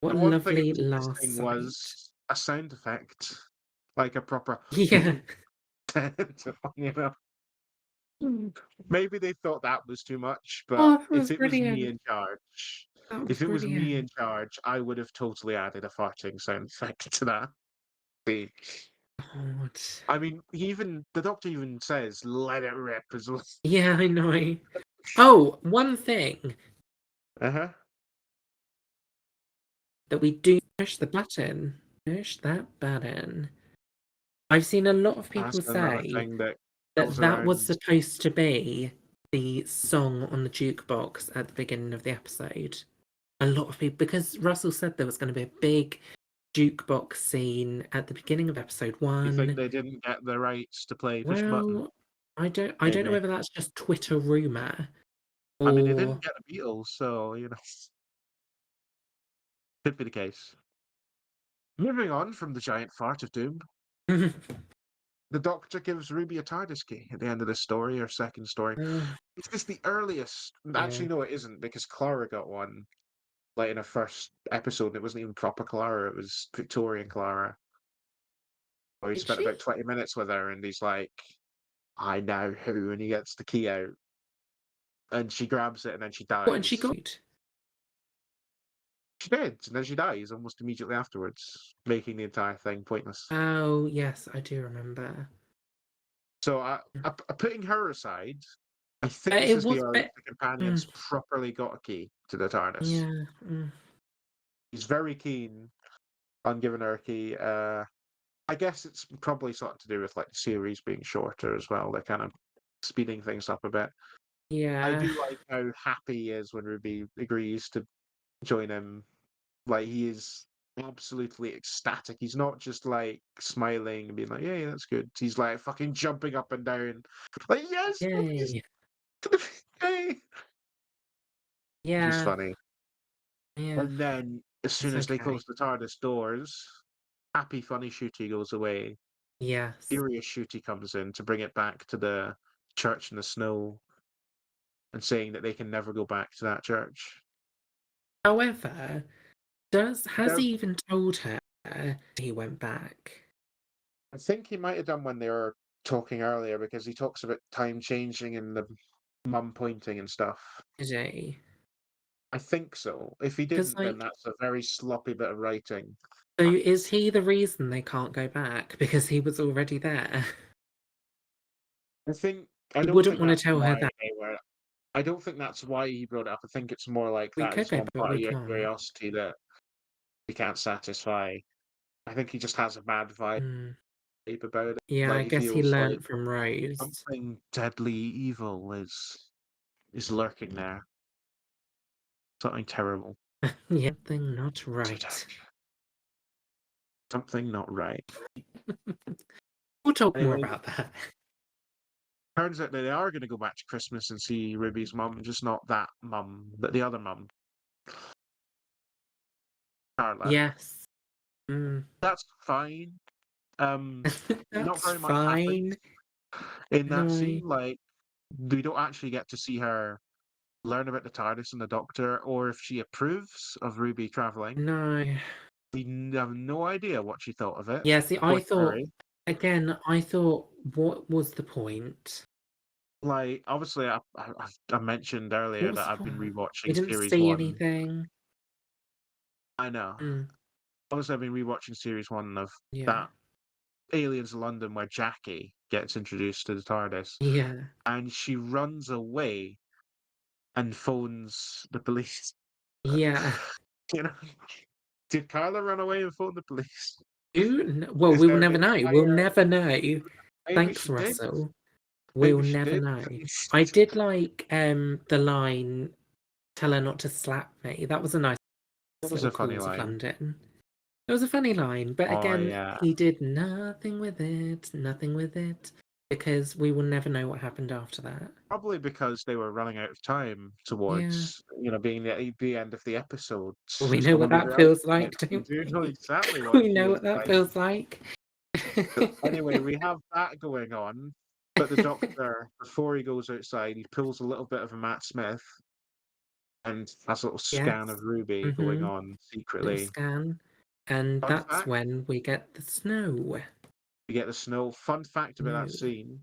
What the a one thing that lovely was last missing sight. was a sound effect, like a proper, Yeah. you know. Maybe they thought that was too much, but Oh, that was brilliant. That was if it was me in brilliant. charge, I would have totally added a farting sound effect to that. The- God. I mean, the doctor even says, "Let it rip" as well. Yeah, I know. Oh, one thing Uh huh. that we do push the button. Push that button. I've seen a lot of That's people another say thing that that comes that was around. supposed to be the song on the jukebox at the beginning of the episode. A lot of people, because Russell said there was going to be a big jukebox scene at the beginning of episode You think 1. they didn't get the rights to play Push Button? Well, I don't know Maybe. whether that's just Twitter rumor I mean, they or didn't get the Beatles, so could be the case. Moving on from the giant fart of doom, the Doctor gives Ruby a TARDIS key at the end of this story, or second story. Uh, It's just the earliest. yeah. Actually, no, it isn't, because Clara got one like in her first episode. And it wasn't even proper Clara; it was Victorian Clara. Where he Did spent she? about 20 minutes with her, and he's like, "I know who," and he gets the key out, and she grabs it, and then she What, and she dies. got? She did, and then she dies almost immediately afterwards, making the entire thing pointless. Oh, yes, I do remember. So, putting her aside, I think this It is the was earliest bit. the companions Mm, properly got a key to the TARDIS. yeah. He's very keen on giving her a key. I guess it's probably something to do with like the series being shorter as well. They're kind of speeding things up a bit. I Yeah. do like how happy he is when Ruby agrees to join him. Like he is absolutely ecstatic. He's not just like smiling and being like, "Yeah, that's good." He's like fucking jumping up and down, like, "Yes, please, Yay. yay!" Which is Yeah. funny. Yeah. And then as soon It's as they okay. close the TARDIS doors, happy, funny Shooty goes away. Yes. Furious Shooty comes in to bring it back to the church in the snow and saying that they can never go back to that church. However, has They're, he even told her he went back? I think he might have done when they were talking earlier because he talks about time changing and the mum pointing and stuff. Did he? I think so. If he Because, didn't, then like, that's a very sloppy bit of writing. so But is he the reason they can't go back? Because he was already there. I think I He don't wouldn't think want to that's tell her why that they were. I don't think that's why he brought it up. I think it's more like we that could is go, one but part we of your can't. curiosity that he can't satisfy. I think he just has a bad vibe Mm. about it. Yeah, Like I he guess he feels like learnt from Rose. something deadly evil is lurking there. Something terrible. Yeah, thing not To right. attack. Something not right. We'll talk more Anyway, about that. turns out that they are going to go back to Christmas and see Ruby's mum, just not that mum, but the other mum. Carla. Yes. Mm. That's fine. Not That's very much happens fine. in that No. scene. Like, we don't actually get to see her learn about the TARDIS and the Doctor, or if she approves of Ruby traveling. No. We have no idea what she thought of it. Yeah, see, I Poor thought, Terry. again, I thought, what was the point? Like, obviously, I mentioned earlier What was that the I've been point? We rewatching didn't series see one. anything. I know. Mm, Obviously, I've been rewatching series one of yeah. that Aliens London where Jackie gets introduced to the TARDIS, Yeah. and she runs away and phones the police. Yeah. You know, did Carla run away and phone the police? Well, Is we will there an never know. We'll entire? never know. Maybe Thanks, she did. Russell. We'll Maybe she never did. know. I did like the line, "Tell her not to slap me." That was a nice That was little a funny calls of line. London. It was a funny line, but Oh again, yeah, he did nothing with it, nothing with it, because we will never know what happened after that. probably because they were running out of time Yeah. towards being the end of the episode. Well, we know So what maybe that they're out feels of it. like, We don't do know we? exactly what it We know feels what that like. feels like. So anyway, we have that going on, but the Doctor, before he goes outside, he pulls a little bit of a Matt Smith and has a little scan Yes. of Ruby going Mm-hmm. on Little secretly. scan. And Fun that's fact, when we get the snow. we get the snow. Fun fact about that No. scene,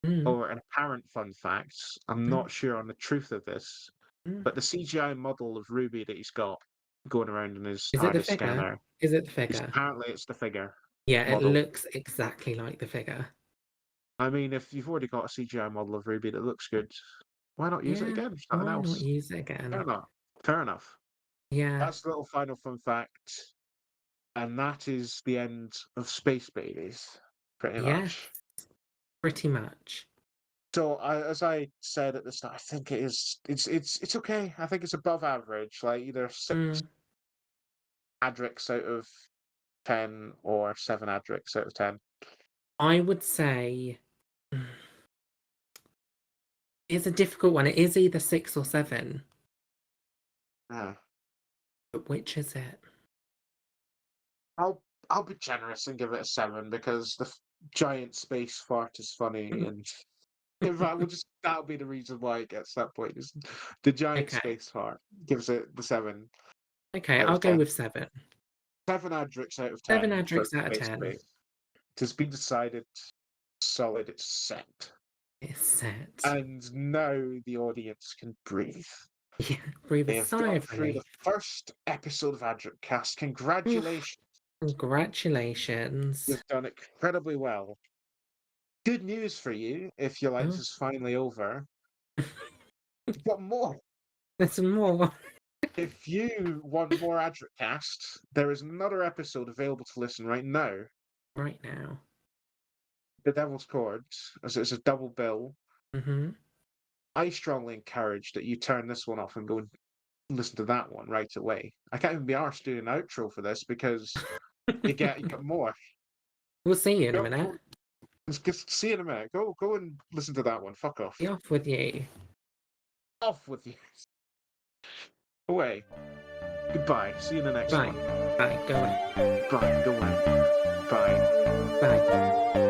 Mm, or an apparent fun fact, I'm mm, not sure on the truth of this, mm. but the CGI model of Ruby that he's got going around in his Is it the TARDIS figure? scanner Is it the is figure? apparently it's the figure Yeah, it model. looks exactly like the figure. I mean, if you've already got a CGI model of Ruby that looks good, why not use it Yeah, again for something why not else? use it Fair again? enough. Fair enough. Yeah, That's the little final fun fact, and that is the end of Space Babies, pretty yes, much. pretty much. So, as I said at the start, I think it is. It's okay. I think it's above average, like either six Mm, Adrics out of 10 or seven Adrics out of 10. I would say it's a difficult one. It is either 6 or 7, Yeah. but which is it? I'll I'll be generous and give it a 7 because the giant space fart is funny, and in fact, that'll be the reason why it gets that point. Is the giant Okay, space fart gives it the 7 okay, out I'll of go 10. with 7. 7 Adrix out of 7 10 for Adrix out of Space 10 Base. It has been decided, solid, it's set. is set. And now the audience can breathe. Yeah, breathe a They have sigh got of through the relief. first episode of Adric Cast. Oof, Congratulations. congratulations. You've done incredibly well. Good news for you, if your life Oh, is finally over. You've got more. there's some more If you want more Adric Cast, there is another episode available to listen right now. right now. The Devil's Chord, as it's a double bill. Mm-hmm. I strongly encourage that you turn this one off and go and listen to that one right away. I can't even be arsed doing an outro for this because you get more. We'll see you in a Go, minute. go, just see you in a minute. Go and listen to that one. Fuck off. Be off with you. Off with you. Away. Goodbye. See you in the next Bye. one. Bye. Go away. Bye. Go away. Bye. Bye.